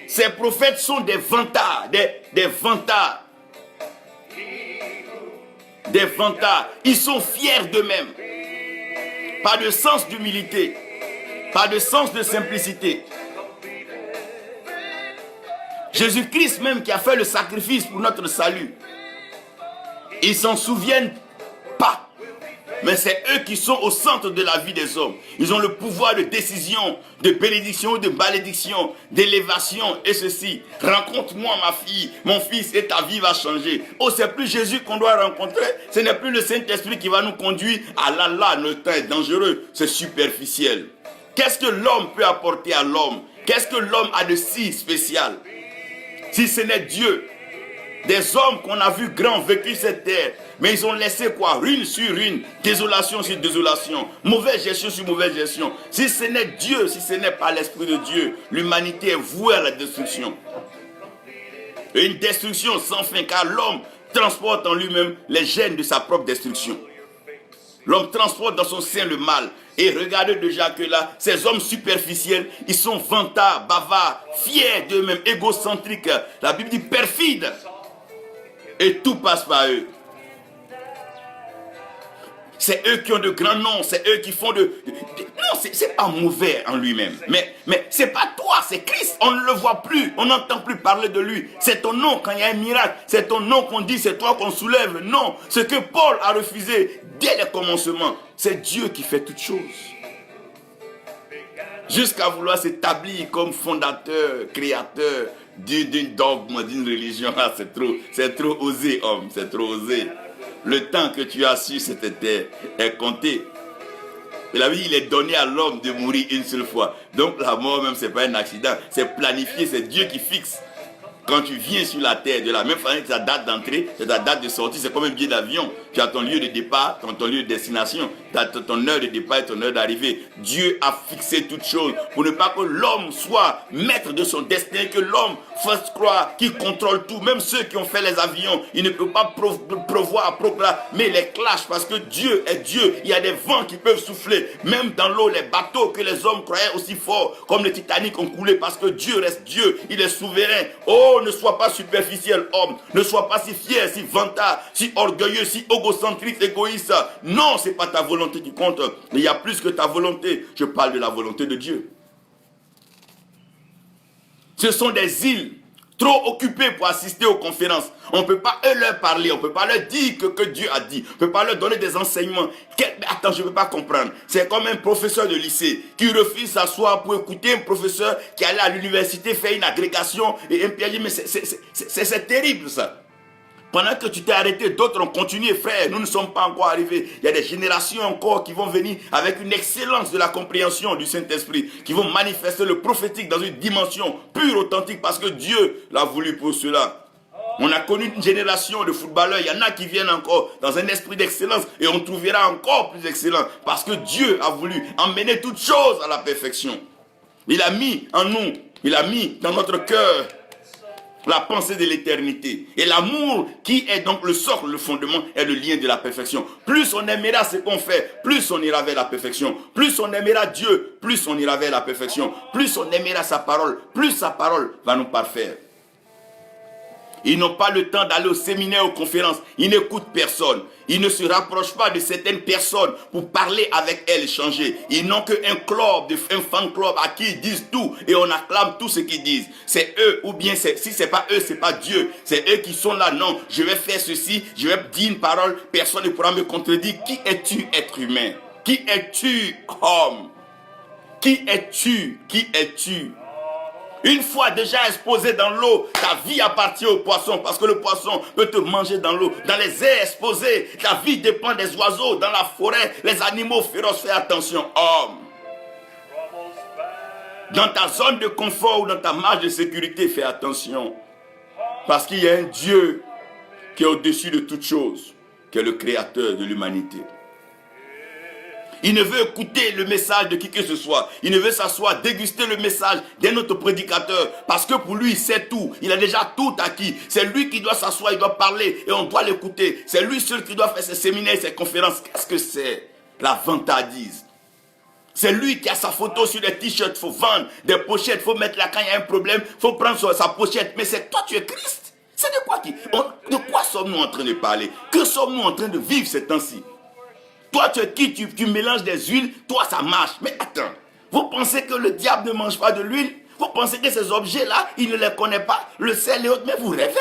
ces prophètes sont des vantards, des vantards. Des vantards. Ils sont fiers d'eux-mêmes. Pas de sens d'humilité, pas de sens de simplicité. Jésus-Christ même qui a fait le sacrifice pour notre salut, ils s'en souviennent pas. Mais c'est eux qui sont au centre de la vie des hommes. Ils ont le pouvoir de décision, de bénédiction, de malédiction, d'élévation et ceci. Rencontre-moi ma fille, mon fils et ta vie va changer. Oh, c'est plus Jésus qu'on doit rencontrer. Ce n'est plus le Saint-Esprit qui va nous conduire. Ah là, le temps est dangereux. C'est superficiel. Qu'est-ce que l'homme peut apporter à l'homme? Qu'est-ce que l'homme a de si spécial? Si ce n'est Dieu. Des hommes qu'on a vus grands vécu cette terre, mais ils ont laissé quoi? Ruine sur ruine, désolation sur désolation, mauvaise gestion sur mauvaise gestion. Si ce n'est Dieu, si ce n'est pas l'Esprit de Dieu, l'humanité est vouée à la destruction. Et une destruction sans fin, car l'homme transporte en lui-même les gènes de sa propre destruction. L'homme transporte dans son sein le mal. Et regardez déjà que là, ces hommes superficiels, ils sont vantards, bavards, fiers d'eux-mêmes, égocentriques. La Bible dit perfides. Et tout passe par eux. C'est eux qui ont de grands noms, c'est eux qui font non, c'est pas mauvais en lui-même. Mais c'est pas toi, c'est Christ. On ne le voit plus, on n'entend plus parler de lui. C'est ton nom quand il y a un miracle. C'est ton nom qu'on dit, c'est toi qu'on soulève. Non, ce que Paul a refusé dès le commencement, c'est Dieu qui fait toutes choses. Jusqu'à vouloir s'établir comme fondateur, créateur d'un dogme, d'une religion. Ah, c'est trop osé, homme, c'est trop osé. Le temps que tu as sur cette terre est compté. Et la vie, il est donné à l'homme de mourir une seule fois. Donc la mort même, ce n'est pas un accident, c'est planifié, c'est Dieu qui fixe. Quand tu viens sur la terre, de la même façon que ta date d'entrée, c'est ta date de sortie, c'est comme un billet d'avion. Tu as ton lieu de départ, ton lieu de destination, tu as ton heure de départ et ton heure d'arrivée. Dieu a fixé toutes choses pour ne pas que l'homme soit maître de son destin, que l'homme fasse croire qu'il contrôle tout. Même ceux qui ont fait les avions, ils ne peuvent pas prévoir, mais les clashs parce que Dieu est Dieu. Il y a des vents qui peuvent souffler. Même dans l'eau, les bateaux que les hommes croyaient aussi forts, comme le Titanic, ont coulé parce que Dieu reste Dieu. Il est souverain. Oh, ne sois pas superficiel, homme. Ne sois pas si fier, si vantard, si orgueilleux, si égocentrique, égoïste. Non, ce n'est pas ta volonté qui compte. Il y a plus que ta volonté. Je parle de la volonté de Dieu. Ce sont des îles trop occupées pour assister aux conférences. On ne peut pas leur parler, on ne peut pas leur dire que Dieu a dit. On ne peut pas leur donner des enseignements. Attends, je ne peux pas comprendre. C'est comme un professeur de lycée qui refuse de s'asseoir pour écouter un professeur qui allait à l'université faire une agrégation et un PhD. Mais c'est terrible ça. Pendant que tu t'es arrêté, d'autres ont continué, frère. Nous ne sommes pas encore arrivés. Il y a des générations encore qui vont venir avec une excellence de la compréhension du Saint-Esprit, qui vont manifester le prophétique dans une dimension pure, authentique, parce que Dieu l'a voulu pour cela. On a connu une génération de footballeurs. Il y en a qui viennent encore dans un esprit d'excellence et on trouvera encore plus excellent parce que Dieu a voulu emmener toutes choses à la perfection. Il a mis en nous, il a mis dans notre cœur la pensée de l'éternité. Et l'amour qui est donc le socle, le fondement, est le lien de la perfection. Plus on aimera ce qu'on fait, plus on ira vers la perfection. Plus on aimera Dieu, plus on ira vers la perfection. Plus on aimera sa parole, plus sa parole va nous parfaire. Ils n'ont pas le temps d'aller au séminaire, aux conférences. Ils n'écoutent personne. Ils ne se rapprochent pas de certaines personnes pour parler avec elles, échanger. Ils n'ont qu'un club, un fan club à qui ils disent tout et on acclame tout ce qu'ils disent. C'est eux ou bien si ce n'est pas eux, ce n'est pas Dieu. C'est eux qui sont là. Non, je vais faire ceci, je vais dire une parole, personne ne pourra me contredire. Qui es-tu, être humain? Qui es-tu, homme? Qui es-tu? Qui es-tu? Une fois déjà exposé dans l'eau, ta vie appartient au poisson parce que le poisson peut te manger dans l'eau. Dans les airs exposés, ta vie dépend des oiseaux. Dans la forêt, les animaux féroces. Fais attention, homme. Dans ta zone de confort ou dans ta marge de sécurité, fais attention. Parce qu'il y a un Dieu qui est au-dessus de toutes choses, qui est le créateur de l'humanité. Il ne veut écouter le message de qui que ce soit. Il ne veut s'asseoir, déguster le message d'un autre prédicateur. Parce que pour lui, il sait tout. Il a déjà tout acquis. C'est lui qui doit s'asseoir, il doit parler et on doit l'écouter. C'est lui seul qui doit faire ses séminaires, ses conférences. Qu'est-ce que c'est? La vantardise. C'est lui qui a sa photo sur des t-shirts. Il faut vendre des pochettes. Il faut mettre là quand il y a un problème. Il faut prendre sa pochette. Mais c'est toi, tu es Christ. C'est de quoi sommes-nous en train de parler? Que sommes-nous en train de vivre ces temps-ci? Toi, tu es qui? Tu mélanges des huiles, toi, ça marche. Mais attends, vous pensez que le diable ne mange pas de l'huile? Vous pensez que ces objets-là, il ne les connaît pas? Le sel et autres, mais vous rêvez?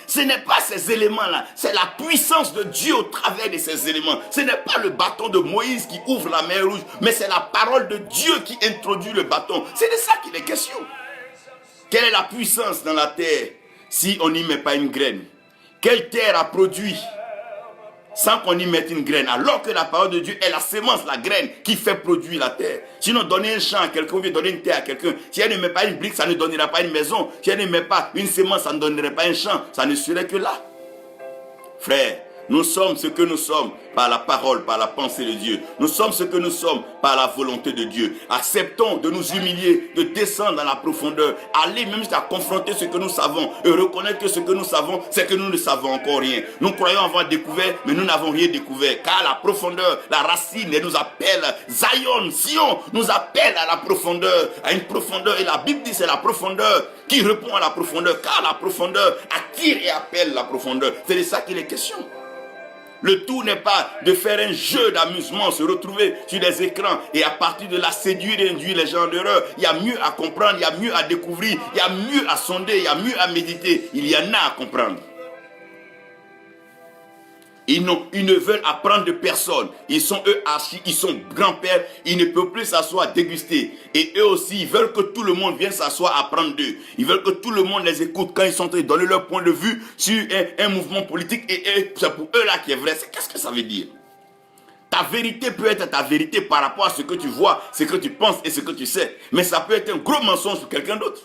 Ce n'est pas ces éléments-là, c'est la puissance de Dieu au travers de ces éléments. Ce n'est pas le bâton de Moïse qui ouvre la mer rouge, mais c'est la parole de Dieu qui introduit le bâton. C'est de ça qu'il est question. Quelle est la puissance dans la terre si on n'y met pas une graine? Quelle terre a produit sans qu'on y mette une graine, alors que la parole de Dieu est la sémence, la graine qui fait produire la terre. Sinon, donner un champ à quelqu'un, ou bien donner une terre à quelqu'un, si elle ne met pas une brique, ça ne donnera pas une maison. Si elle ne met pas une sémence, ça ne donnerait pas un champ. Ça ne serait que là. Frère, nous sommes ce que nous sommes par la parole, par la pensée de Dieu. Nous sommes ce que nous sommes par la volonté de Dieu. Acceptons de nous humilier, de descendre dans la profondeur, aller même jusqu'à confronter ce que nous savons et reconnaître que ce que nous savons, c'est que nous ne savons encore rien. Nous croyons avoir découvert, mais nous n'avons rien découvert. Car la profondeur, la racine, elle nous appelle. Zion, Sion, nous appelle à la profondeur, à une profondeur. Et la Bible dit c'est la profondeur qui répond à la profondeur. Car la profondeur attire et appelle la profondeur. C'est de ça qu'il est question. Le tout n'est pas de faire un jeu d'amusement, se retrouver sur les écrans et à partir de là séduire et induire les gens en erreur. Il y a mieux à comprendre, il y a mieux à découvrir, il y a mieux à sonder, il y a mieux à méditer. Il y en a à comprendre. Ils ne veulent apprendre de personne. Ils sont eux archis, ils sont grands-pères. Ils ne peuvent plus s'asseoir, déguster. Et eux aussi, ils veulent que tout le monde vienne s'asseoir, apprendre d'eux. Ils veulent que tout le monde les écoute quand ils sont en train de donner leur point de vue sur un mouvement politique. Et c'est pour eux là qui est vrai. Qu'est-ce que ça veut dire? Ta vérité peut être ta vérité par rapport à ce que tu vois, ce que tu penses et ce que tu sais. Mais ça peut être un gros mensonge pour quelqu'un d'autre.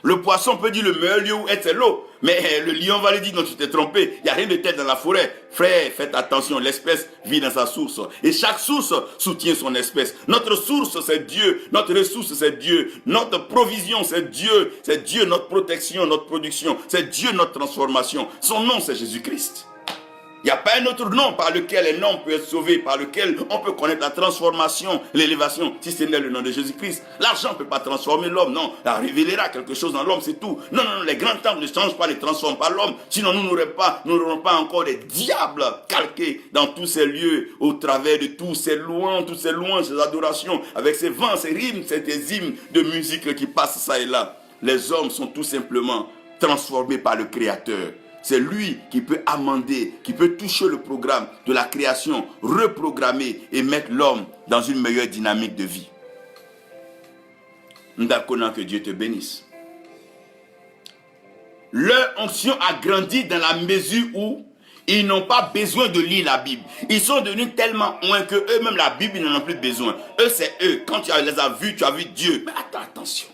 Le poisson peut dire le meilleur lieu où être c'est l'eau. Mais le lion va lui dire non, tu t'es trompé. Il n'y a rien de tel dans la forêt. Frère, faites attention, l'espèce vit dans sa source. Et chaque source soutient son espèce. Notre source, c'est Dieu. Notre ressource, c'est Dieu. Notre provision, c'est Dieu. C'est Dieu notre protection, notre production. C'est Dieu notre transformation. Son nom, c'est Jésus-Christ. Il n'y a pas un autre nom par lequel un homme peut être sauvé, par lequel on peut connaître la transformation, l'élévation, si ce n'est le nom de Jésus-Christ. L'argent ne peut pas transformer l'homme, non. Il révélera quelque chose dans l'homme, c'est tout. Non, non, non, les grands temples ne changent pas, ne transforment pas l'homme. Sinon, nous n'aurons pas encore des diables calqués dans tous ces lieux, au travers de tous ces louanges, ces adorations, avec ces vents, ces rimes, ces hymnes de musique qui passent ça et là. Les hommes sont tout simplement transformés par le Créateur. C'est lui qui peut amender, qui peut toucher le programme de la création, reprogrammer et mettre l'homme dans une meilleure dynamique de vie. Nous d'accord que Dieu te bénisse. Leur onction a grandi dans la mesure où ils n'ont pas besoin de lire la Bible. Ils sont devenus tellement loin que eux-mêmes la Bible, ils n'en ont plus besoin. Eux, c'est eux. Quand tu les as vus, tu as vu Dieu. Mais attends, attention.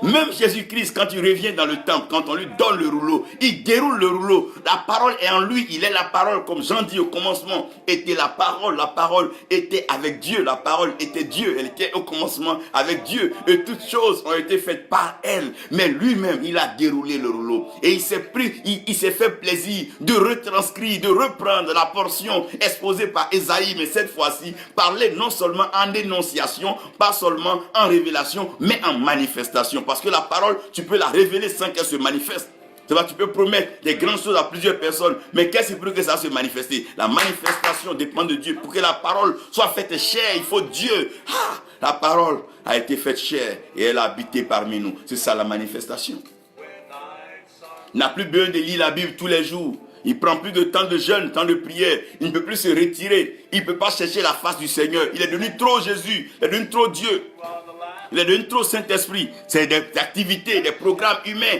Même Jésus-Christ, quand il revient dans le temple, quand on lui donne le rouleau, il déroule le rouleau. La parole est en lui, il est la parole, comme Jean dit au commencement, était la parole était avec Dieu, la parole était Dieu, elle était au commencement avec Dieu. Et toutes choses ont été faites par elle. Mais lui-même, il a déroulé le rouleau. Et il s'est fait plaisir de retranscrire, de reprendre la portion exposée par Ésaïe, mais cette fois-ci, parler non seulement en énonciation, pas seulement en révélation, mais en manifestation. Parce que la parole, tu peux la révéler sans qu'elle se manifeste. C'est vrai, tu peux promettre des grandes choses à plusieurs personnes, mais qu'est-ce qui peut que ça se manifeste? La manifestation dépend de Dieu. Pour que la parole soit faite chair, il faut Dieu. La parole a été faite chair et elle a habité parmi nous. C'est ça la manifestation. Il n'a plus besoin de lire la Bible tous les jours. Il prend plus de temps de jeûne, temps de prière. Il ne peut plus se retirer. Il ne peut pas chercher la face du Seigneur. Il est devenu trop Jésus. Il est devenu trop Dieu. Il est devenu trop Saint-Esprit. C'est des activités, des programmes humains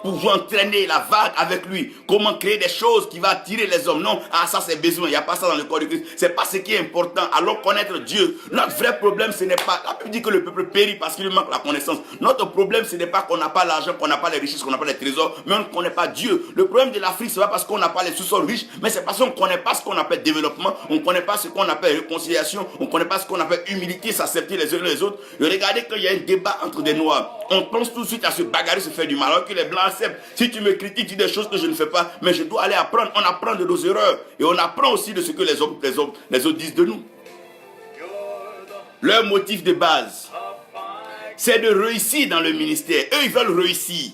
pour entraîner la vague avec lui. Comment créer des choses qui vont attirer les hommes. Non, ça c'est besoin. Il n'y a pas ça dans le corps de Christ. Ce n'est pas ce qui est important. Allons connaître Dieu. Notre vrai problème, ce n'est pas... La Bible dit que le peuple périt parce qu'il lui manque la connaissance. Notre problème, ce n'est pas qu'on n'a pas l'argent, qu'on n'a pas les richesses, qu'on n'a pas les trésors, mais on ne connaît pas Dieu. Le problème de l'Afrique, ce n'est pas parce qu'on n'a pas les sous-sols riches, mais c'est parce qu'on ne connaît pas ce qu'on appelle développement, on ne connaît pas ce qu'on appelle réconciliation, on ne connaît pas ce qu'on appelle humilité, s'accepter les uns les autres. Et regardez qu'il y a un débat entre des noirs, on pense tout de suite à se bagarrer, se faire du mal, alors que les blancs acceptent. Si tu me critiques, tu dis des choses que je ne fais pas, mais je dois aller apprendre. On apprend de nos erreurs et on apprend aussi de ce que les autres disent de nous. Leur motif de base, c'est de réussir dans le ministère. Eux, ils veulent réussir.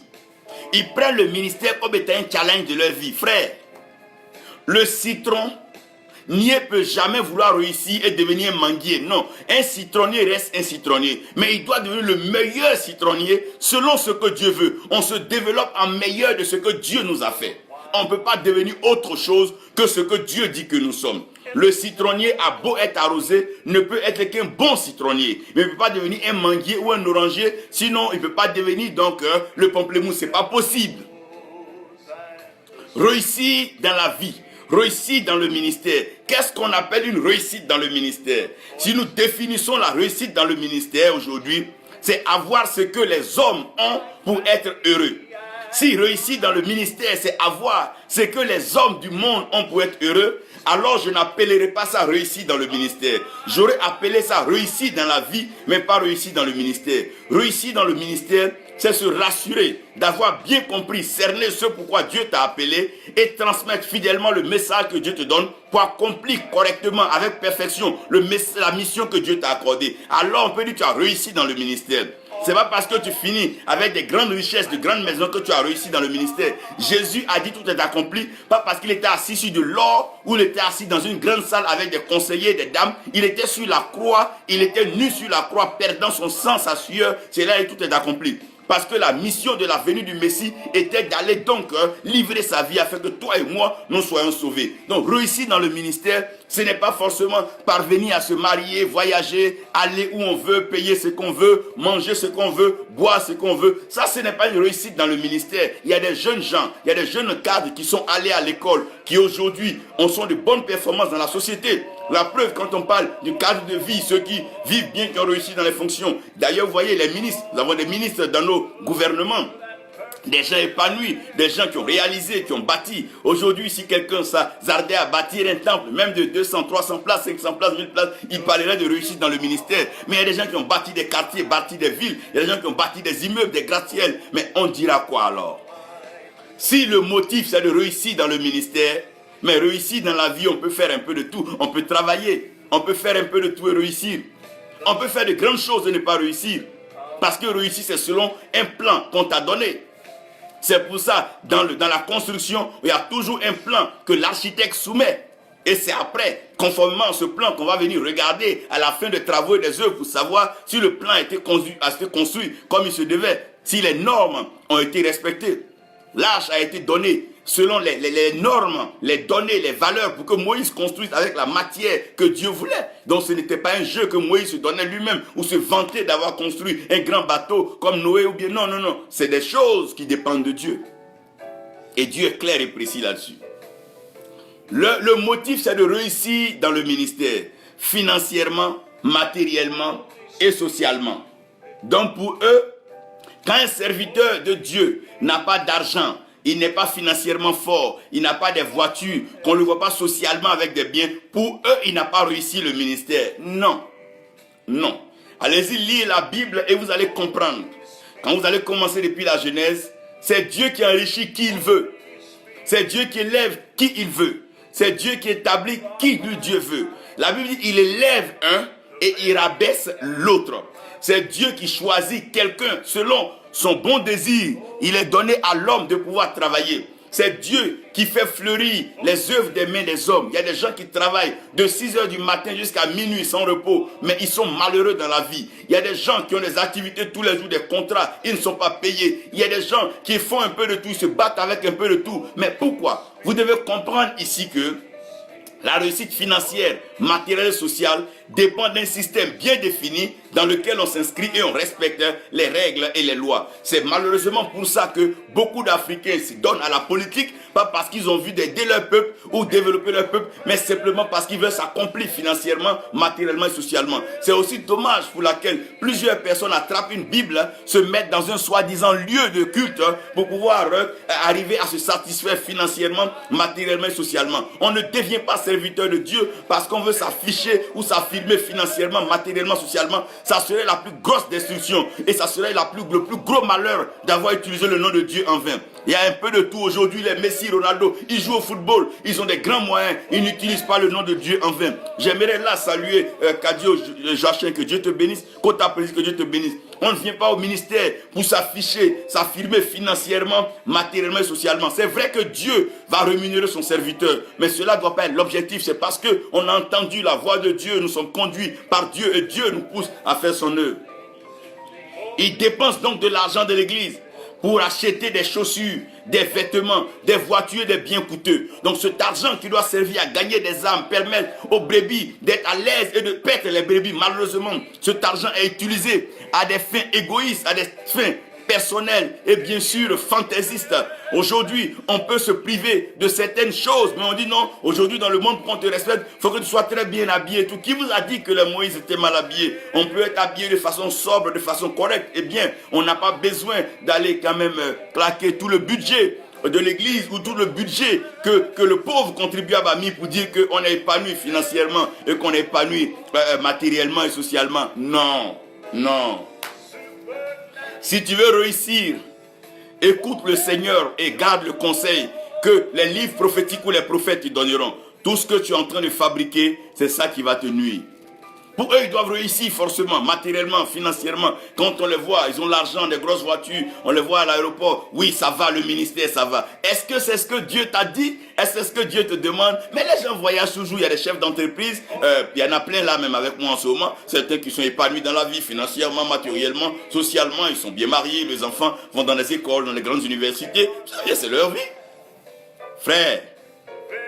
Ils prennent le ministère comme étant un challenge de leur vie. Frère, le citron ne peut jamais vouloir réussir et devenir un manguier. Non, un citronnier reste un citronnier. Mais il doit devenir le meilleur citronnier selon ce que Dieu veut. On se développe en meilleur de ce que Dieu nous a fait. On ne peut pas devenir autre chose que ce que Dieu dit que nous sommes. Le citronnier a beau être arrosé, ne peut être qu'un bon citronnier. Mais il ne peut pas devenir un manguier ou un oranger. Sinon, il ne peut pas devenir donc le pamplemousse. Ce n'est pas possible. Réussir dans la vie, Réussite dans le ministère. Qu'est-ce qu'on appelle une réussite dans le ministère? Si nous définissons la réussite dans le ministère aujourd'hui, c'est avoir ce que les hommes ont pour être heureux. Si réussir dans le ministère, c'est avoir ce que les hommes du monde ont pour être heureux, alors je n'appellerai pas ça réussir dans le ministère. J'aurais appelé ça réussir dans la vie, mais pas réussir dans le ministère. Réussir dans le ministère, c'est se rassurer d'avoir bien compris, cerner ce pourquoi Dieu t'a appelé et transmettre fidèlement le message que Dieu te donne pour accomplir correctement, avec perfection, la mission que Dieu t'a accordée. Alors on peut dire que tu as réussi dans le ministère. C'est pas parce que tu finis avec des grandes richesses, de grandes maisons que tu as réussi dans le ministère. Jésus a dit tout est accompli, pas parce qu'il était assis sur de l'or ou il était assis dans une grande salle avec des conseillers, des dames. Il était sur la croix, il était nu sur la croix, perdant son sang, sa sueur. C'est là et tout est accompli. Parce que la mission de la venue du Messie était d'aller donc livrer sa vie afin que toi et moi, nous soyons sauvés. Donc réussir dans le ministère, ce n'est pas forcément parvenir à se marier, voyager, aller où on veut, payer ce qu'on veut, manger ce qu'on veut, boire ce qu'on veut. Ça, ce n'est pas une réussite dans le ministère. Il y a des jeunes gens, il y a des jeunes cadres qui sont allés à l'école, qui aujourd'hui ont de bonnes performances dans la société. La preuve, quand on parle du cadre de vie, ceux qui vivent bien, qui ont réussi dans les fonctions. D'ailleurs, vous voyez, les ministres, nous avons des ministres dans nos gouvernements, des gens épanouis, des gens qui ont réalisé, qui ont bâti. Aujourd'hui, si quelqu'un s'attardait à bâtir un temple, même de 200, 300 places, 500 places, 1000 places, il parlerait de réussite dans le ministère. Mais il y a des gens qui ont bâti des quartiers, bâti des villes, il y a des gens qui ont bâti des immeubles, des gratte-ciels. Mais on dira quoi alors? Si le motif, c'est de réussir dans le ministère, mais réussir dans la vie, on peut faire un peu de tout. On peut travailler, on peut faire un peu de tout et réussir. On peut faire de grandes choses et ne pas réussir. Parce que réussir, c'est selon un plan qu'on t'a donné. C'est pour ça, dans la construction, il y a toujours un plan que l'architecte soumet. Et c'est après, conformément à ce plan, qu'on va venir regarder à la fin des travaux et des œuvres pour savoir si le plan a été construit comme il se devait, si les normes ont été respectées. L'arche a été donnée selon les normes, les données, les valeurs pour que Moïse construise avec la matière que Dieu voulait. Donc ce n'était pas un jeu que Moïse se donnait lui-même ou se vantait d'avoir construit un grand bateau comme Noé ou bien non. C'est des choses qui dépendent de Dieu. Et Dieu est clair et précis là-dessus. Le motif, c'est de réussir dans le ministère, financièrement, matériellement et socialement. Donc pour eux, quand un serviteur de Dieu n'a pas d'argent, il n'est pas financièrement fort, il n'a pas de voitures, qu'on ne le voit pas socialement avec des biens, pour eux, il n'a pas réussi le ministère. Non. Non. Allez-y lire la Bible et vous allez comprendre. Quand vous allez commencer depuis la Genèse, c'est Dieu qui enrichit qui il veut. C'est Dieu qui élève qui il veut. C'est Dieu qui établit qui Dieu veut. La Bible dit, il élève un et il rabaisse l'autre. C'est Dieu qui choisit quelqu'un selon son bon désir. Il est donné à l'homme de pouvoir travailler. C'est Dieu qui fait fleurir les œuvres des mains des hommes. Il y a des gens qui travaillent de 6 heures du matin jusqu'à minuit sans repos, mais ils sont malheureux dans la vie. Il y a des gens qui ont des activités tous les jours, des contrats, ils ne sont pas payés. Il y a des gens qui font un peu de tout, ils se battent avec un peu de tout. Mais pourquoi? Vous devez comprendre ici que la réussite financière, matérielle et sociale dépend d'un système bien défini dans lequel on s'inscrit et on respecte les règles et les lois. C'est malheureusement pour ça que beaucoup d'Africains se donnent à la politique, pas parce qu'ils ont vu aider leur peuple ou développer leur peuple, mais simplement parce qu'ils veulent s'accomplir financièrement, matériellement et socialement. C'est aussi dommage pour laquelle plusieurs personnes attrapent une Bible, se mettent dans un soi-disant lieu de culte pour pouvoir arriver à se satisfaire financièrement, matériellement et socialement. On ne devient pas serviteur de Dieu parce qu'on veut s'afficher ou s'affirmer financièrement, matériellement, socialement. Ça serait la plus grosse destruction et ça serait le plus gros malheur d'avoir utilisé le nom de Dieu en vain. Il y a un peu de tout aujourd'hui. Les Messi, Ronaldo, ils jouent au football, ils ont des grands moyens, ils n'utilisent pas le nom de Dieu en vain. J'aimerais là saluer Kadio Joachim, que Dieu te bénisse, Kota Présis, que Dieu te bénisse. On ne vient pas au ministère pour s'afficher, s'affirmer financièrement, matériellement et socialement. C'est vrai que Dieu va rémunérer son serviteur, mais cela ne doit pas être l'objectif. C'est parce qu'on a entendu la voix de Dieu, nous sommes conduits par Dieu et Dieu nous pousse à faire son œuvre. Il dépense donc de l'argent de l'église pour acheter des chaussures, des vêtements, des voitures, des biens coûteux. Donc cet argent qui doit servir à gagner des âmes, permettre aux brebis d'être à l'aise et de perdre les brebis. Malheureusement, cet argent est utilisé à des fins égoïstes, à des fins personnel et bien sûr fantaisiste. Aujourd'hui, on peut se priver de certaines choses, mais on dit non, aujourd'hui dans le monde qu'on te respecte, il faut que tu sois très bien habillé et tout. Qui vous a dit que les Moïse étaient mal habillés? On peut être habillé de façon sobre, de façon correcte. Eh bien, on n'a pas besoin d'aller quand même claquer tout le budget de l'église ou tout le budget que le pauvre contribuable a mis pour dire qu'on est épanoui financièrement et qu'on est épanoui matériellement et socialement. Non, non. Si tu veux réussir, écoute le Seigneur et garde le conseil que les livres prophétiques ou les prophètes te donneront. Tout ce que tu es en train de fabriquer, c'est ça qui va te nuire. Pour eux, ils doivent réussir forcément, matériellement, financièrement. Quand on les voit, ils ont l'argent, des grosses voitures, on les voit à l'aéroport. Oui, ça va, le ministère, ça va. Est-ce que c'est ce que Dieu t'a dit? Est-ce que c'est ce que Dieu te demande? Mais les gens voyagent toujours, il y a des chefs d'entreprise, il y en a plein là même avec moi en ce moment. Certains qui sont épanouis dans la vie, financièrement, matériellement, socialement, ils sont bien mariés, les enfants vont dans les écoles, dans les grandes universités. C'est leur vie. Frère,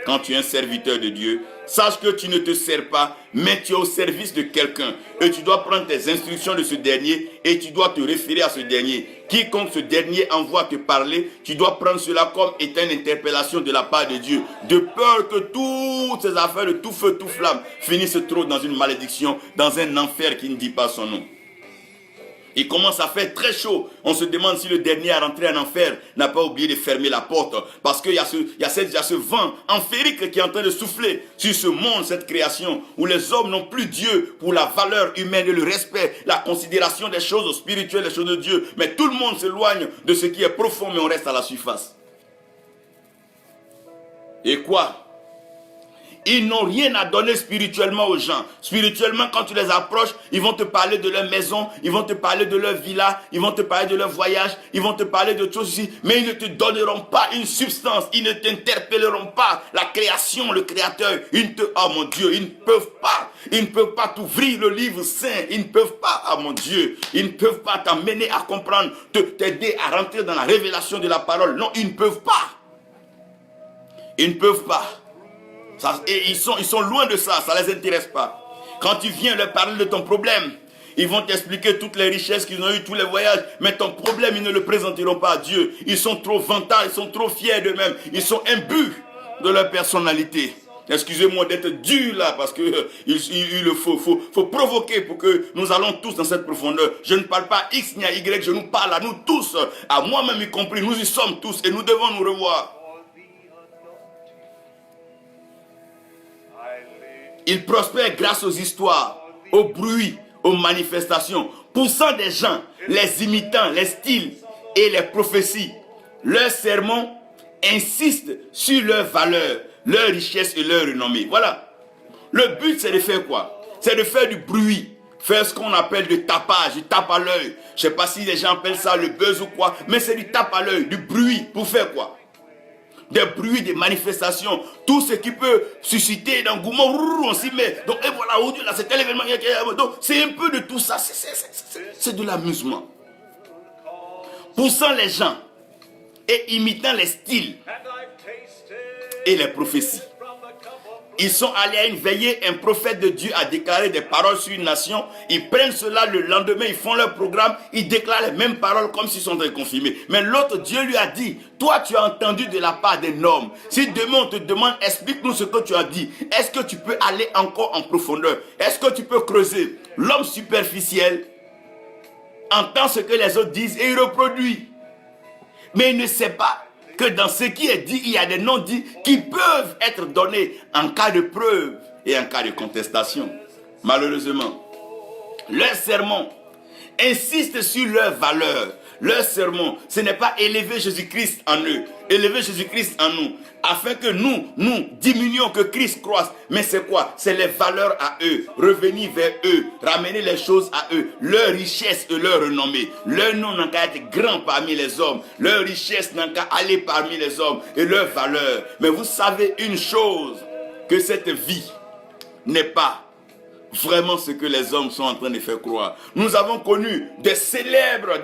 quand tu es un serviteur de Dieu, sache que tu ne te sers pas, mais tu es au service de quelqu'un. Et tu dois prendre tes instructions de ce dernier et tu dois te référer à ce dernier. Quiconque ce dernier envoie te parler, tu dois prendre cela comme étant une interpellation de la part de Dieu. De peur que toutes ces affaires de tout feu, tout flamme finissent trop dans une malédiction, dans un enfer qui ne dit pas son nom. Il commence à faire très chaud. On se demande si le dernier à rentrer en enfer n'a pas oublié de fermer la porte. Parce qu'il y a ce vent amphérique qui est en train de souffler sur ce monde, cette création, où les hommes n'ont plus Dieu pour la valeur humaine et le respect, la considération des choses spirituelles, des choses de Dieu. Mais tout le monde s'éloigne de ce qui est profond, mais on reste à la surface. Et quoi? Ils n'ont rien à donner spirituellement aux gens. Spirituellement, quand tu les approches, ils vont te parler de leur maison, ils vont te parler de leur villa, ils vont te parler de leur voyage, ils vont te parler de choses ici, mais ils ne te donneront pas une substance, ils ne t'interpelleront pas. La création, le créateur, oh mon Dieu, ils ne peuvent pas t'ouvrir le livre saint, ils ne peuvent pas, oh mon Dieu, ils ne peuvent pas t'amener à comprendre, t'aider à rentrer dans la révélation de la parole. Non, ils ne peuvent pas. Ils ne peuvent pas. Et ils sont loin de ça, ça ne les intéresse pas. Quand tu viens leur parler de ton problème, ils vont t'expliquer toutes les richesses qu'ils ont eues, tous les voyages, mais ton problème, ils ne le présenteront pas à Dieu. Ils sont trop vantards, ils sont trop fiers d'eux-mêmes, ils sont imbus de leur personnalité. Excusez-moi d'être dur là, parce que il faut provoquer pour que nous allons tous dans cette profondeur. Je ne parle pas X ni à Y, je nous parle à nous tous, à moi-même y compris, nous y sommes tous et nous devons nous revoir. Il prospère grâce aux histoires, au bruit, aux manifestations, poussant des gens, les imitant, les styles et les prophéties. Leurs sermons insistent sur leur valeur, leur richesse et leur renommée. Voilà. Le but, c'est de faire quoi? C'est de faire du bruit, faire ce qu'on appelle du tapage, du tape à l'œil. Je ne sais pas si les gens appellent ça le buzz ou quoi, mais c'est du tape à l'œil, du bruit. Pour faire quoi? Des bruits, des manifestations, tout ce qui peut susciter d'engouement, on s'y met. Donc, et voilà, aujourd'hui, là, c'est tel événement. Donc, c'est un peu de tout ça. C'est de l'amusement. Poussant les gens et imitant les styles et les prophéties. Ils sont allés à une veillée, un prophète de Dieu a déclaré des paroles sur une nation. Ils prennent cela le lendemain, ils font leur programme, ils déclarent les mêmes paroles comme s'ils sont confirmés. Mais l'autre, Dieu lui a dit, toi tu as entendu de la part d'un homme. Si demain on te demande, explique-nous ce que tu as dit. Est-ce que tu peux aller encore en profondeur? Est-ce que tu peux creuser? L'homme superficiel entend ce que les autres disent et il reproduit. Mais il ne sait pas que dans ce qui est dit, il y a des non-dits qui peuvent être donnés en cas de preuve et en cas de contestation. Malheureusement, leurs sermons insistent sur leur valeur. Leur sermon, ce n'est pas élever Jésus-Christ en eux, élever Jésus-Christ en nous, afin que nous diminuions, que Christ croisse. Mais c'est quoi? C'est les valeurs à eux, revenir vers eux, ramener les choses à eux, leur richesse et leur renommée. Leur nom n'a qu'à être grand parmi les hommes, leur richesse n'a qu'à aller parmi les hommes et leur valeur. Mais vous savez une chose, que cette vie n'est pas vraiment ce que les hommes sont en train de faire croire. Nous avons connu des célèbres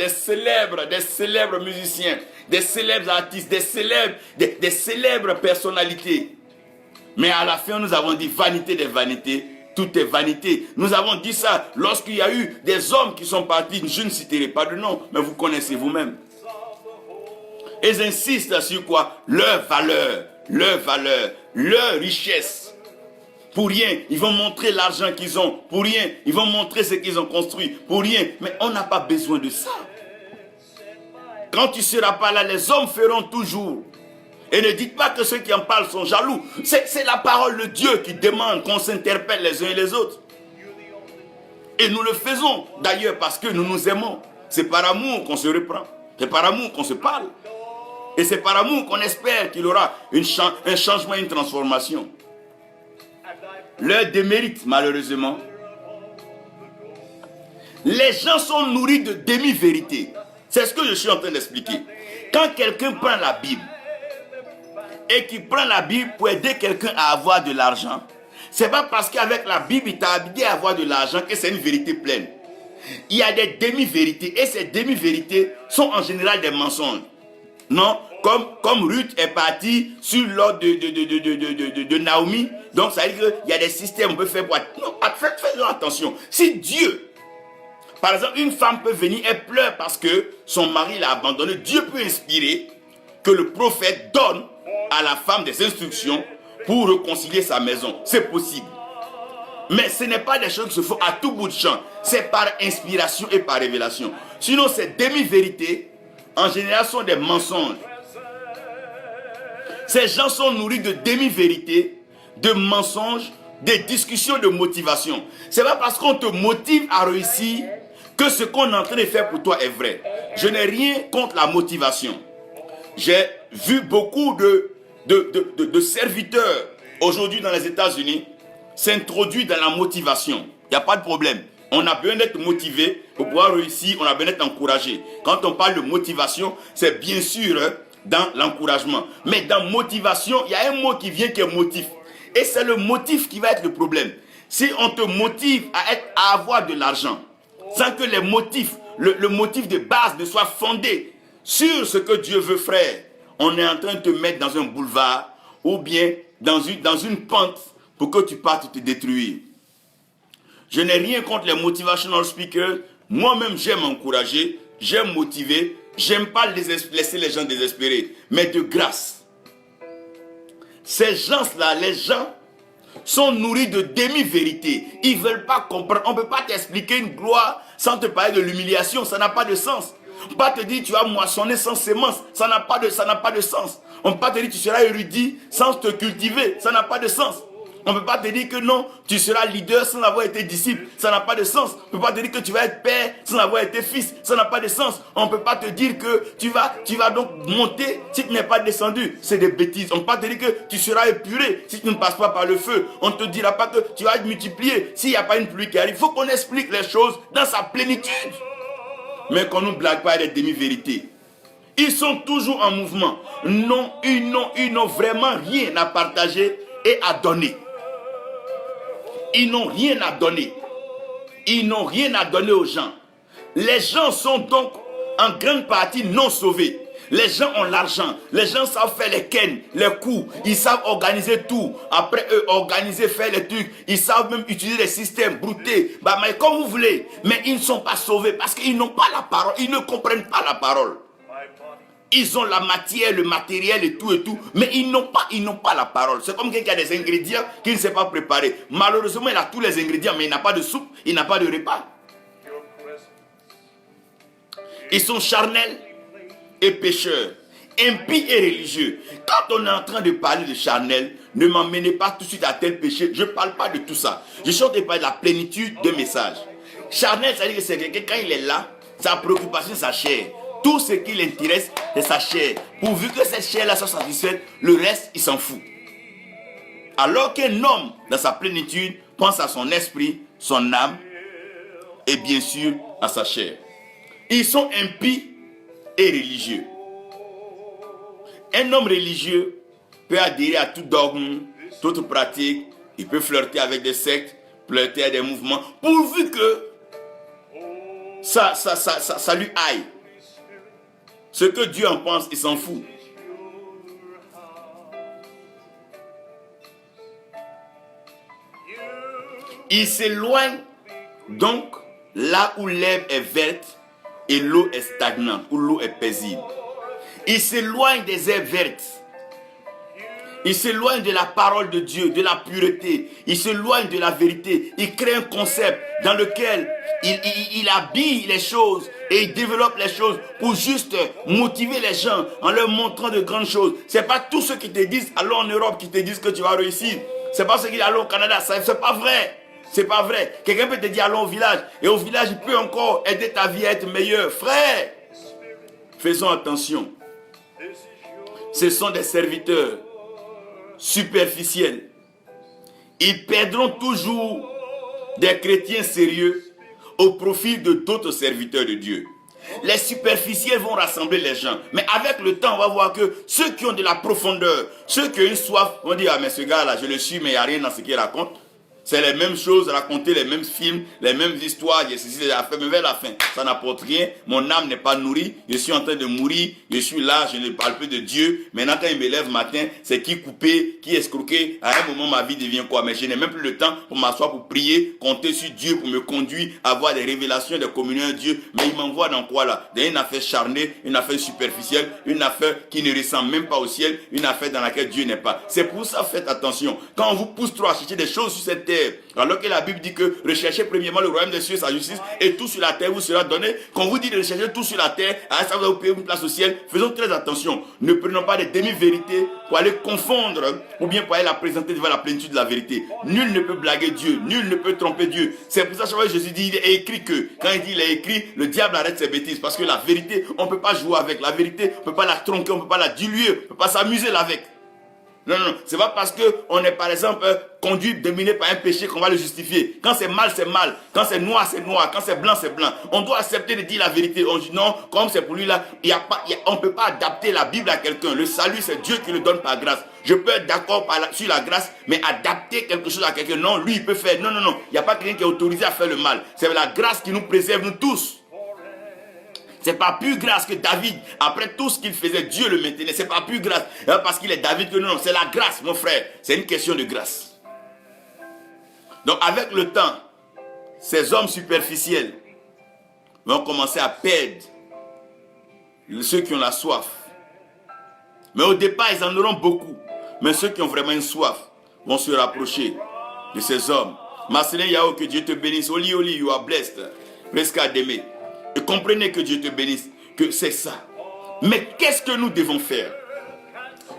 musiciens, des célèbres artistes, des célèbres personnalités. Mais à la fin, nous avons dit vanité des vanités. tout est vanité. Nous avons dit ça lorsqu'il y a eu des hommes qui sont partis, je ne citerai pas de nom, mais vous connaissez vous-même. Ils insistent sur quoi? Leur valeur, leur richesse. Pour rien, ils vont montrer l'argent qu'ils ont. Pour rien, ils vont montrer ce qu'ils ont construit. Pour rien, mais on n'a pas besoin de ça. Quand tu ne seras pas là, les hommes feront toujours. Et ne dites pas que ceux qui en parlent sont jaloux. C'est la parole de Dieu qui demande qu'on s'interpelle les uns et les autres. Et nous le faisons d'ailleurs parce que nous nous aimons. C'est par amour qu'on se reprend. C'est par amour qu'on se parle. Et c'est par amour qu'on espère qu'il y aura un changement, une transformation. Leur démérite, malheureusement. Les gens sont nourris de demi-vérités. C'est ce que je suis en train d'expliquer. Quand quelqu'un prend la Bible et qu'il prend la Bible pour aider quelqu'un à avoir de l'argent, c'est pas parce qu'avec la Bible il t'a aidé à avoir de l'argent que c'est une vérité pleine. Il y a des demi-vérités et ces demi-vérités sont en général des mensonges. Non, comme Ruth est partie sur l'ordre de Naomi, donc ça veut dire qu'il y a des systèmes qu'on peut faire pour... Non, faites attention. Si Dieu, par exemple, une femme peut venir, elle pleure parce que son mari l'a abandonné, Dieu peut inspirer que le prophète donne à la femme des instructions pour réconcilier sa maison. C'est possible. Mais ce n'est pas des choses qui se font à tout bout de champ. C'est par inspiration et par révélation. Sinon, ces demi-vérités, en général, sont des mensonges. Ces gens sont nourris de demi-vérités, de mensonges, des discussions de motivation. Ce n'est pas parce qu'on te motive à réussir que ce qu'on est en train de faire pour toi est vrai. Je n'ai rien contre la motivation. J'ai vu beaucoup de serviteurs aujourd'hui dans les États-Unis s'introduire dans la motivation. Il n'y a pas de problème. On a besoin d'être motivé pour pouvoir réussir, on a besoin d'être encouragé. Quand on parle de motivation, c'est bien sûr dans l'encouragement. Mais dans motivation, il y a un mot qui vient qui est motif. Et c'est le motif qui va être le problème. Si on te motive à avoir de l'argent, sans que les motifs, le motif de base ne soit fondé sur ce que Dieu veut faire, on est en train de te mettre dans un boulevard ou bien dans une pente pour que tu partes te détruire. Je n'ai rien contre les motivational speakers. Moi-même, j'aime encourager, j'aime motiver, j'aime pas laisser les gens désespérer, mais de grâce. Ces gens-là, les gens sont nourris de demi-vérités. Ils ne veulent pas comprendre. On ne peut pas t'expliquer une gloire sans te parler de l'humiliation. Ça n'a pas de sens. On ne peut pas te dire tu vas moissonner sans sémence. Ça n'a pas de sens. On ne peut pas te dire tu seras érudit sans te cultiver. Ça n'a pas de sens. On ne peut pas te dire que non, tu seras leader sans avoir été disciple. Ça n'a pas de sens. On ne peut pas te dire que tu vas être père sans avoir été fils. Ça n'a pas de sens. On ne peut pas te dire que tu vas donc monter si tu n'es pas descendu. C'est des bêtises. On ne peut pas te dire que tu seras épuré si tu ne passes pas par le feu. On ne te dira pas que tu vas être multiplié s'il n'y a pas une pluie qui arrive. Il faut qu'on explique les choses dans sa plénitude. Mais qu'on ne nous blague pas des demi-vérités. Ils sont toujours en mouvement. Non, ils n'ont vraiment rien à partager et à donner. Ils n'ont rien à donner. Ils n'ont rien à donner aux gens. Les gens sont donc en grande partie non sauvés. Les gens ont l'argent. Les gens savent faire les ken, les coups. Ils savent organiser tout. Après eux, organiser, faire les trucs. Ils savent même utiliser les systèmes, brouter. Bah, mais comme vous voulez. Mais ils ne sont pas sauvés parce qu'ils n'ont pas la parole. Ils ne comprennent pas la parole. Ils ont la matière, le matériel et tout, mais ils n'ont pas la parole. C'est comme quelqu'un qui a des ingrédients qu'il ne sait pas préparer. Malheureusement, il a tous les ingrédients, mais il n'a pas de soupe, il n'a pas de repas. Ils sont charnels et pécheurs, impies et religieux. Quand on est en train de parler de charnel, ne m'emmenez pas tout de suite à tel péché. Je ne parle pas de tout ça. Je suis en train de parler de la plénitude de message. Charnel, ça veut dire que c'est quelqu'un, quand il est là, sa préoccupation, c'est sa chair. Tout ce qui l'intéresse, c'est sa chair. Pourvu que cette chair-là soit satisfaite, le reste, il s'en fout. Alors qu'un homme, dans sa plénitude, pense à son esprit, son âme, et bien sûr, à sa chair. Ils sont impies et religieux. Un homme religieux peut adhérer à tout dogme, toute pratique. Il peut flirter avec des sectes, flirter avec des mouvements, pourvu que ça lui aille. Ce que Dieu en pense, il s'en fout. Il s'éloigne donc là où l'herbe est verte et l'eau est stagnante, où l'eau est paisible. Il s'éloigne des herbes vertes. Il s'éloigne de la parole de Dieu, de la pureté. Il s'éloigne de la vérité. Il crée un concept dans lequel il habille les choses et il développe les choses pour juste motiver les gens en leur montrant de grandes choses. Ce n'est pas tous ceux qui te disent « allons en Europe » qui te disent que tu vas réussir. Ce n'est pas ceux qui disent « allons au Canada ». Ce n'est pas vrai. C'est pas vrai. Quelqu'un peut te dire « allons au village » et au village, il peut encore aider ta vie à être meilleure. Frère, faisons attention. Ce sont des serviteurs superficiels. Ils perdront toujours des chrétiens sérieux au profit de d'autres serviteurs de Dieu. Les superficiels vont rassembler les gens. Mais avec le temps, on va voir que ceux qui ont de la profondeur, ceux qui ont une soif, vont dire « ah mais ce gars-là, je le suis, mais il n'y a rien dans ce qu'il raconte. » C'est les mêmes choses, raconter les mêmes films, les mêmes histoires, mais vers la fin, ça n'apporte rien. Mon âme n'est pas nourrie, je suis en train de mourir, je suis là, je ne parle plus de Dieu. Maintenant, quand il me lève matin, c'est qui couper, qui escroquer. À un moment, ma vie devient quoi? Mais je n'ai même plus le temps pour m'asseoir, pour prier, compter sur Dieu, pour me conduire, avoir des révélations, des communions à Dieu. Mais il m'envoie dans quoi là? Dans une affaire charnée, une affaire superficielle, une affaire qui ne ressemble même pas au ciel, une affaire dans laquelle Dieu n'est pas. C'est pour ça, faites attention. Quand on vous pousse trop à chercher des choses sur cette terre, alors que la Bible dit que recherchez premièrement le royaume des cieux et sa justice et tout sur la terre vous sera donné. Quand vous dit de rechercher tout sur la terre, ça va vous payer une place au ciel. Faisons très attention. Ne prenons pas des demi-vérités pour aller confondre ou bien pour aller la présenter devant la plénitude de la vérité. Nul ne peut blaguer Dieu, nul ne peut tromper Dieu. C'est pour ça que Jésus dit, il est écrit que, quand il dit il est écrit, le diable arrête ses bêtises. Parce que la vérité, on ne peut pas jouer avec. La vérité, on ne peut pas la tronquer, on ne peut pas la diluer, on ne peut pas s'amuser avec. Non, c'est pas parce qu'on est par exemple conduit, dominé par un péché qu'on va le justifier. Quand c'est mal, c'est mal. Quand c'est noir, c'est noir. Quand c'est blanc, c'est blanc. On doit accepter de dire la vérité. On dit non, comme c'est pour lui là, on ne peut pas adapter la Bible à quelqu'un. Le salut, c'est Dieu qui le donne par grâce. Je peux être d'accord sur la grâce, mais adapter quelque chose à quelqu'un, non, lui il peut faire. Non. Il n'y a pas quelqu'un qui est autorisé à faire le mal. C'est la grâce qui nous préserve, nous tous. C'est pas plus grâce que David, après tout ce qu'il faisait, Dieu le maintenait. C'est pas plus grâce parce qu'il est David que non, c'est la grâce, mon frère. C'est une question de grâce. Donc avec le temps, ces hommes superficiels vont commencer à perdre ceux qui ont la soif. Mais au départ, ils en auront beaucoup. Mais ceux qui ont vraiment une soif vont se rapprocher de ces hommes. Marcelin Yao, que Dieu te bénisse. Oli, you are blessed. Presque à d'aimer. Et comprenez que Dieu te bénisse, que c'est ça. Mais qu'est-ce que nous devons faire?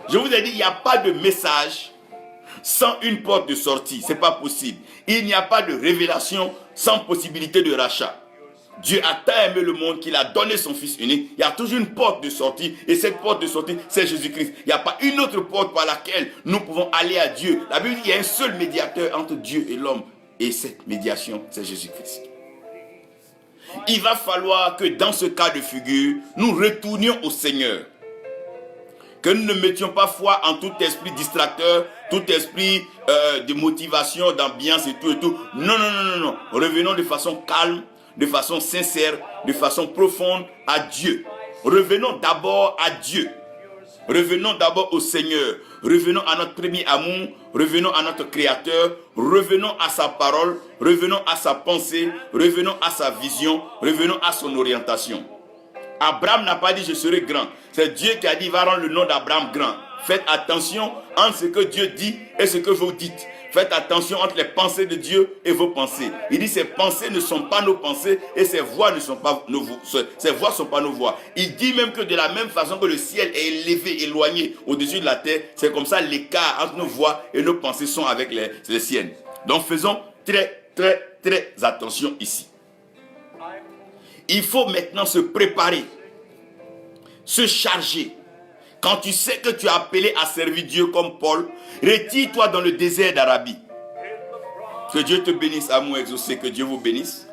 Je vous ai dit, il n'y a pas de message sans une porte de sortie. Ce n'est pas possible. Il n'y a pas de révélation sans possibilité de rachat. Dieu a tant aimé le monde qu'il a donné son Fils unique. Il y a toujours une porte de sortie. Et cette porte de sortie, c'est Jésus-Christ. Il n'y a pas une autre porte par laquelle nous pouvons aller à Dieu. La Bible dit qu'il y a un seul médiateur entre Dieu et l'homme. Et cette médiation, c'est Jésus-Christ. Il va falloir que dans ce cas de figure, nous retournions au Seigneur. Que nous ne mettions pas foi en tout esprit distracteur, tout esprit de motivation, d'ambiance et tout. Non. Revenons de façon calme, de façon sincère, de façon profonde à Dieu. Revenons d'abord à Dieu. Revenons d'abord au Seigneur. Revenons à notre premier amour. Revenons à notre Créateur. Revenons à sa parole. Revenons à sa pensée. Revenons à sa vision. Revenons à son orientation. Abraham n'a pas dit je serai grand. C'est Dieu qui a dit va rendre le nom d'Abraham grand. Faites attention entre ce que Dieu dit et ce que vous dites. Faites attention entre les pensées de Dieu et vos pensées. Il dit ses pensées ne sont pas nos pensées et ses voix ne sont pas nos voix. Ses voix ne sont pas nos voix. Il dit même que de la même façon que le ciel est élevé, éloigné au-dessus de la terre, c'est comme ça l'écart entre nos voix et nos pensées sont avec les siennes. Donc faisons très attention ici. Il faut maintenant se préparer, se charger. Quand tu sais que tu es appelé à servir Dieu comme Paul, retire-toi dans le désert d'Arabie. Que Dieu te bénisse, amour exaucé, que Dieu vous bénisse.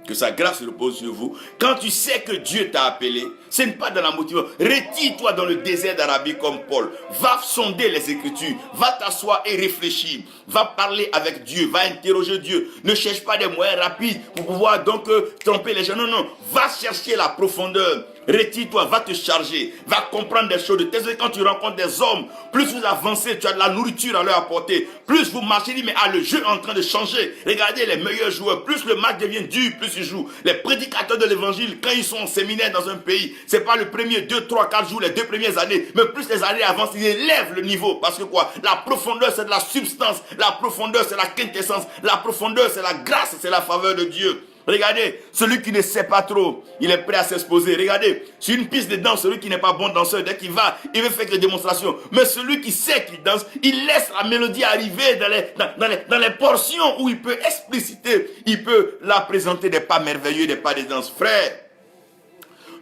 Que sa grâce repose sur vous. Quand tu sais que Dieu t'a appelé, ce n'est pas dans la motivation. Retire-toi dans le désert d'Arabie comme Paul. Va sonder les Écritures. Va t'asseoir et réfléchir. Va parler avec Dieu. Va interroger Dieu. Ne cherche pas des moyens rapides pour pouvoir donc tromper les gens. Non. Va chercher la profondeur. Retire-toi, va te charger, va comprendre des choses. Quand tu rencontres des hommes, plus vous avancez, tu as de la nourriture à leur apporter. Plus vous marchez, mais le jeu est en train de changer. Regardez les meilleurs joueurs, plus le match devient dur, plus ils jouent. Les prédicateurs de l'évangile, quand ils sont en séminaire dans un pays, c'est pas le premier 2, 3, 4 jours, les 2 premières années, mais plus les années avancent, ils élèvent le niveau. Parce que quoi? La profondeur, c'est de la substance. La profondeur, c'est la quintessence. La profondeur, c'est la grâce, c'est la faveur de Dieu. Regardez, celui qui ne sait pas trop, il est prêt à s'exposer. Regardez, sur une piste de danse, celui qui n'est pas bon danseur, dès qu'il va, il veut faire des démonstrations. Mais celui qui sait qu'il danse, il laisse la mélodie arriver dans les portions où il peut expliciter, il peut la présenter des pas merveilleux, des pas de danse. Frère,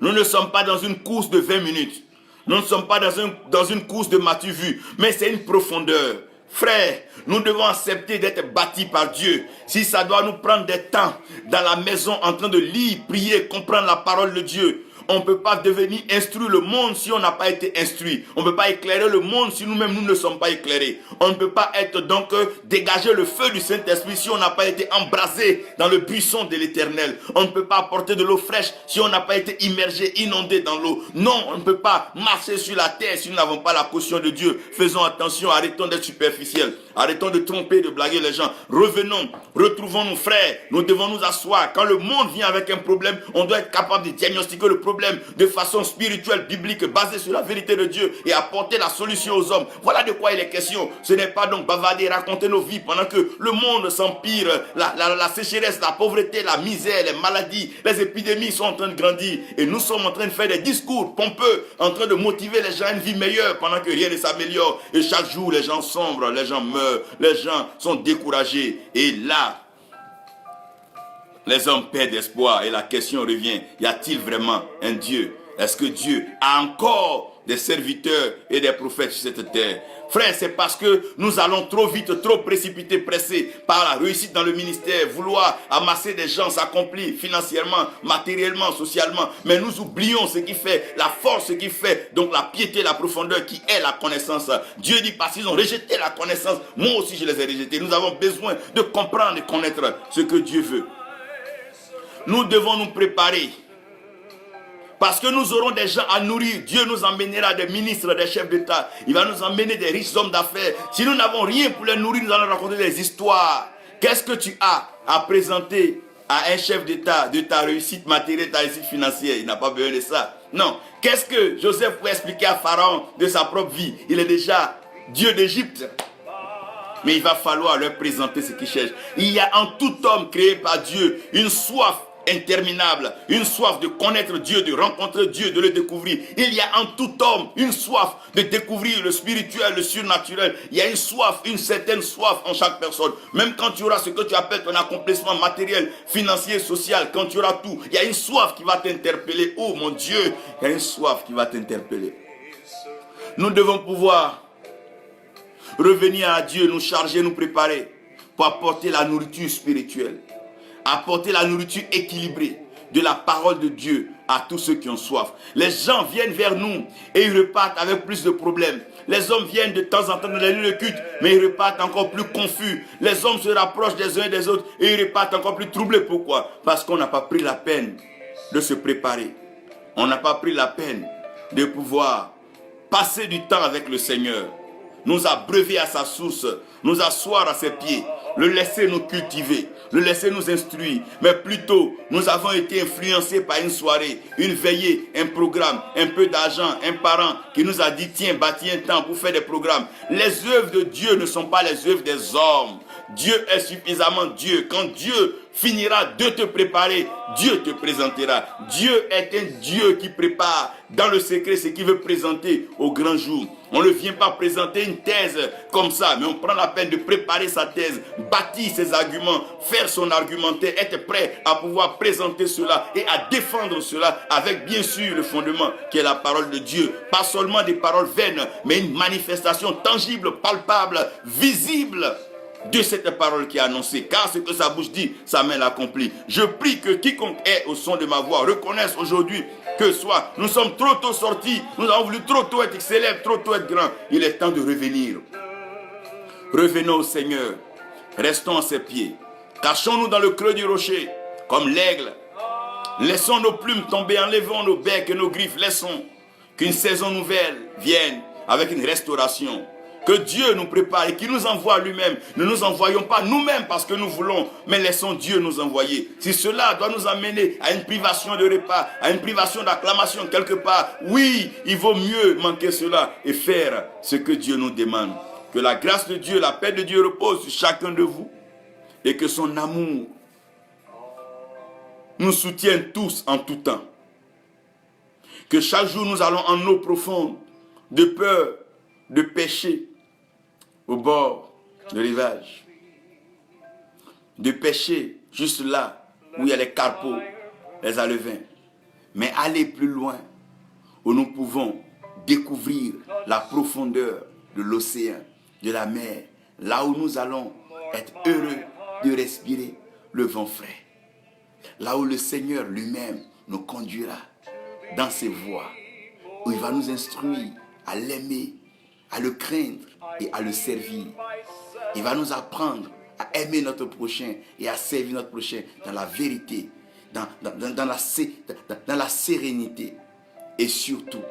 nous ne sommes pas dans une course de 20 minutes. Nous ne sommes pas dans une course de matu vu, mais c'est une profondeur. Frère, nous devons accepter d'être bâtis par Dieu. Si ça doit nous prendre des temps dans la maison en train de lire, prier, comprendre la parole de Dieu. On ne peut pas devenir instruire le monde si on n'a pas été instruit. On ne peut pas éclairer le monde si nous-mêmes nous ne sommes pas éclairés. On ne peut pas être donc dégager le feu du Saint-Esprit si on n'a pas été embrasé dans le buisson de l'Éternel. On ne peut pas apporter de l'eau fraîche si on n'a pas été immergé, inondé dans l'eau. Non, on ne peut pas marcher sur la terre si nous n'avons pas la caution de Dieu. Faisons attention, arrêtons d'être superficiels. Arrêtons de tromper, de blaguer les gens. Revenons, retrouvons nos frères. Nous devons nous asseoir. Quand le monde vient avec un problème, on doit être capable de diagnostiquer le problème de façon spirituelle, biblique, basée sur la vérité de Dieu et apporter la solution aux hommes. Voilà de quoi il est question. Ce n'est pas donc bavarder, raconter nos vies pendant que le monde s'empire, la sécheresse, la pauvreté, la misère, les maladies, les épidémies sont en train de grandir et nous sommes en train de faire des discours pompeux, en train de motiver les gens à une vie meilleure pendant que rien ne s'améliore et chaque jour les gens sombrent, les gens meurent, les gens sont découragés et là, les hommes perdent espoir et la question revient, y a-t-il vraiment un Dieu? Est-ce que Dieu a encore des serviteurs et des prophètes sur cette terre? Frère, c'est parce que nous allons trop vite, trop précipités, pressés par la réussite dans le ministère, vouloir amasser des gens, s'accomplir financièrement, matériellement, socialement. Mais nous oublions ce qui fait la force, ce qui fait donc la piété, la profondeur qui est la connaissance. Dieu dit parce qu'ils ont rejeté la connaissance, moi aussi je les ai rejetés. Nous avons besoin de comprendre et connaître ce que Dieu veut. Nous devons nous préparer. Parce que nous aurons des gens à nourrir. Dieu nous emmènera des ministres, des chefs d'État. Il va nous emmener des riches hommes d'affaires. Si nous n'avons rien pour les nourrir, nous allons raconter des histoires. Qu'est-ce que tu as à présenter à un chef d'État de ta réussite matérielle, ta réussite financière? Il n'a pas besoin de ça. Non. Qu'est-ce que Joseph pouvait expliquer à Pharaon de sa propre vie? Il est déjà Dieu d'Égypte. Mais il va falloir leur présenter ce qu'ils cherchent. Il y a en tout homme créé par Dieu une soif interminable, une soif de connaître Dieu, de rencontrer Dieu, de le découvrir. Il y a en tout homme une soif de découvrir le spirituel, le surnaturel. Il y a une soif, une certaine soif en chaque personne. Même quand tu auras ce que tu appelles ton accomplissement matériel, financier, social, quand tu auras tout, il y a une soif qui va t'interpeller. Oh mon Dieu, il y a une soif qui va t'interpeller. Nous devons pouvoir revenir à Dieu, nous charger, nous préparer pour apporter la nourriture spirituelle. Apporter la nourriture équilibrée de la parole de Dieu à tous ceux qui ont soif. Les gens viennent vers nous et ils repartent avec plus de problèmes. Les hommes viennent de temps en temps dans les lieux de culte, mais ils repartent encore plus confus. Les hommes se rapprochent des uns et des autres et ils repartent encore plus troublés. Pourquoi? Parce qu'on n'a pas pris la peine de se préparer. On n'a pas pris la peine de pouvoir passer du temps avec le Seigneur, nous abreuver à sa source, nous asseoir à ses pieds, le laisser nous cultiver, le laisser nous instruire. Mais plutôt, nous avons été influencés par une soirée, une veillée, un programme, un peu d'argent, un parent qui nous a dit tiens, bâtis un temps pour faire des programmes. Les œuvres de Dieu ne sont pas les œuvres des hommes. Dieu est suffisamment Dieu. Quand Dieu finira de te préparer, Dieu te présentera. Dieu est un Dieu qui prépare dans le secret ce qu'il veut présenter au grand jour. On ne vient pas présenter une thèse comme ça, mais on prend la peine de préparer sa thèse, bâtir ses arguments, faire son argumentaire, être prêt à pouvoir présenter cela et à défendre cela avec bien sûr le fondement qui est la parole de Dieu. Pas seulement des paroles vaines, mais une manifestation tangible, palpable, visible de cette parole qui est annoncée, car ce que sa bouche dit, sa main l'accomplit. Je prie que quiconque est au son de ma voix reconnaisse aujourd'hui que soit nous sommes trop tôt sortis, nous avons voulu trop tôt être célèbres, trop tôt être grands. Il est temps de revenir. Revenons au Seigneur, restons à ses pieds, cachons-nous dans le creux du rocher, comme l'aigle. Laissons nos plumes tomber, enlevons nos becs et nos griffes. Laissons qu'une saison nouvelle vienne avec une restauration. Que Dieu nous prépare et qu'il nous envoie lui-même. Ne nous envoyons pas nous-mêmes parce que nous voulons, mais laissons Dieu nous envoyer. Si cela doit nous amener à une privation de repas, à une privation d'acclamation quelque part, oui, il vaut mieux manquer cela et faire ce que Dieu nous demande. Que la grâce de Dieu, la paix de Dieu repose sur chacun de vous et que son amour nous soutienne tous en tout temps. Que chaque jour nous allons en eau profonde de peur, de péché, au bord du rivage, de péché juste là où il y a les carpeaux, les alevins, mais aller plus loin où nous pouvons découvrir la profondeur de l'océan, de la mer, là où nous allons être heureux de respirer le vent frais, là où le Seigneur lui-même nous conduira dans ses voies, où il va nous instruire à l'aimer, à le craindre et à le servir. Il va nous apprendre à aimer notre prochain et à servir notre prochain dans la vérité, dans la sérénité et surtout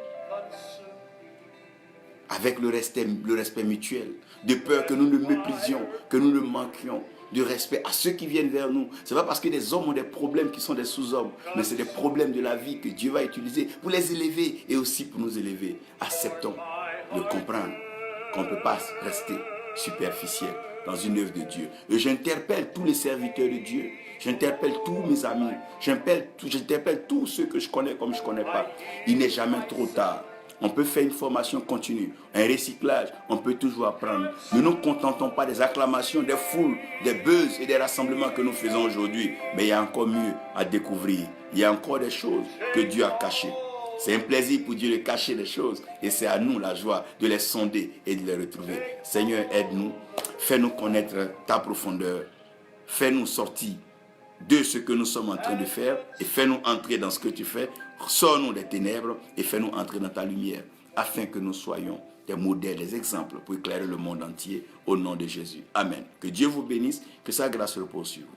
avec le respect mutuel, de peur que nous le méprisions, que nous le manquions, de respect à ceux qui viennent vers nous. Ce n'est pas parce que des hommes ont des problèmes qui sont des sous-hommes, mais c'est des problèmes de la vie que Dieu va utiliser pour les élever et aussi pour nous élever. Acceptons de comprendre qu'on ne peut pas rester superficiel dans une œuvre de Dieu. Et j'interpelle tous les serviteurs de Dieu, j'interpelle tous mes amis, j'interpelle tous ceux que je connais comme je ne connais pas. Il n'est jamais trop tard. On peut faire une formation continue, un recyclage, on peut toujours apprendre. Ne nous contentons pas des acclamations, des foules, des buzz et des rassemblements que nous faisons aujourd'hui. Mais il y a encore mieux à découvrir. Il y a encore des choses que Dieu a cachées. C'est un plaisir pour Dieu de cacher les choses et c'est à nous la joie de les sonder et de les retrouver. Seigneur, aide-nous, fais-nous connaître ta profondeur, fais-nous sortir de ce que nous sommes en train de faire et fais-nous entrer dans ce que tu fais. Sors-nous des ténèbres et fais-nous entrer dans ta lumière afin que nous soyons des modèles, des exemples pour éclairer le monde entier au nom de Jésus. Amen. Que Dieu vous bénisse, que sa grâce repose sur vous.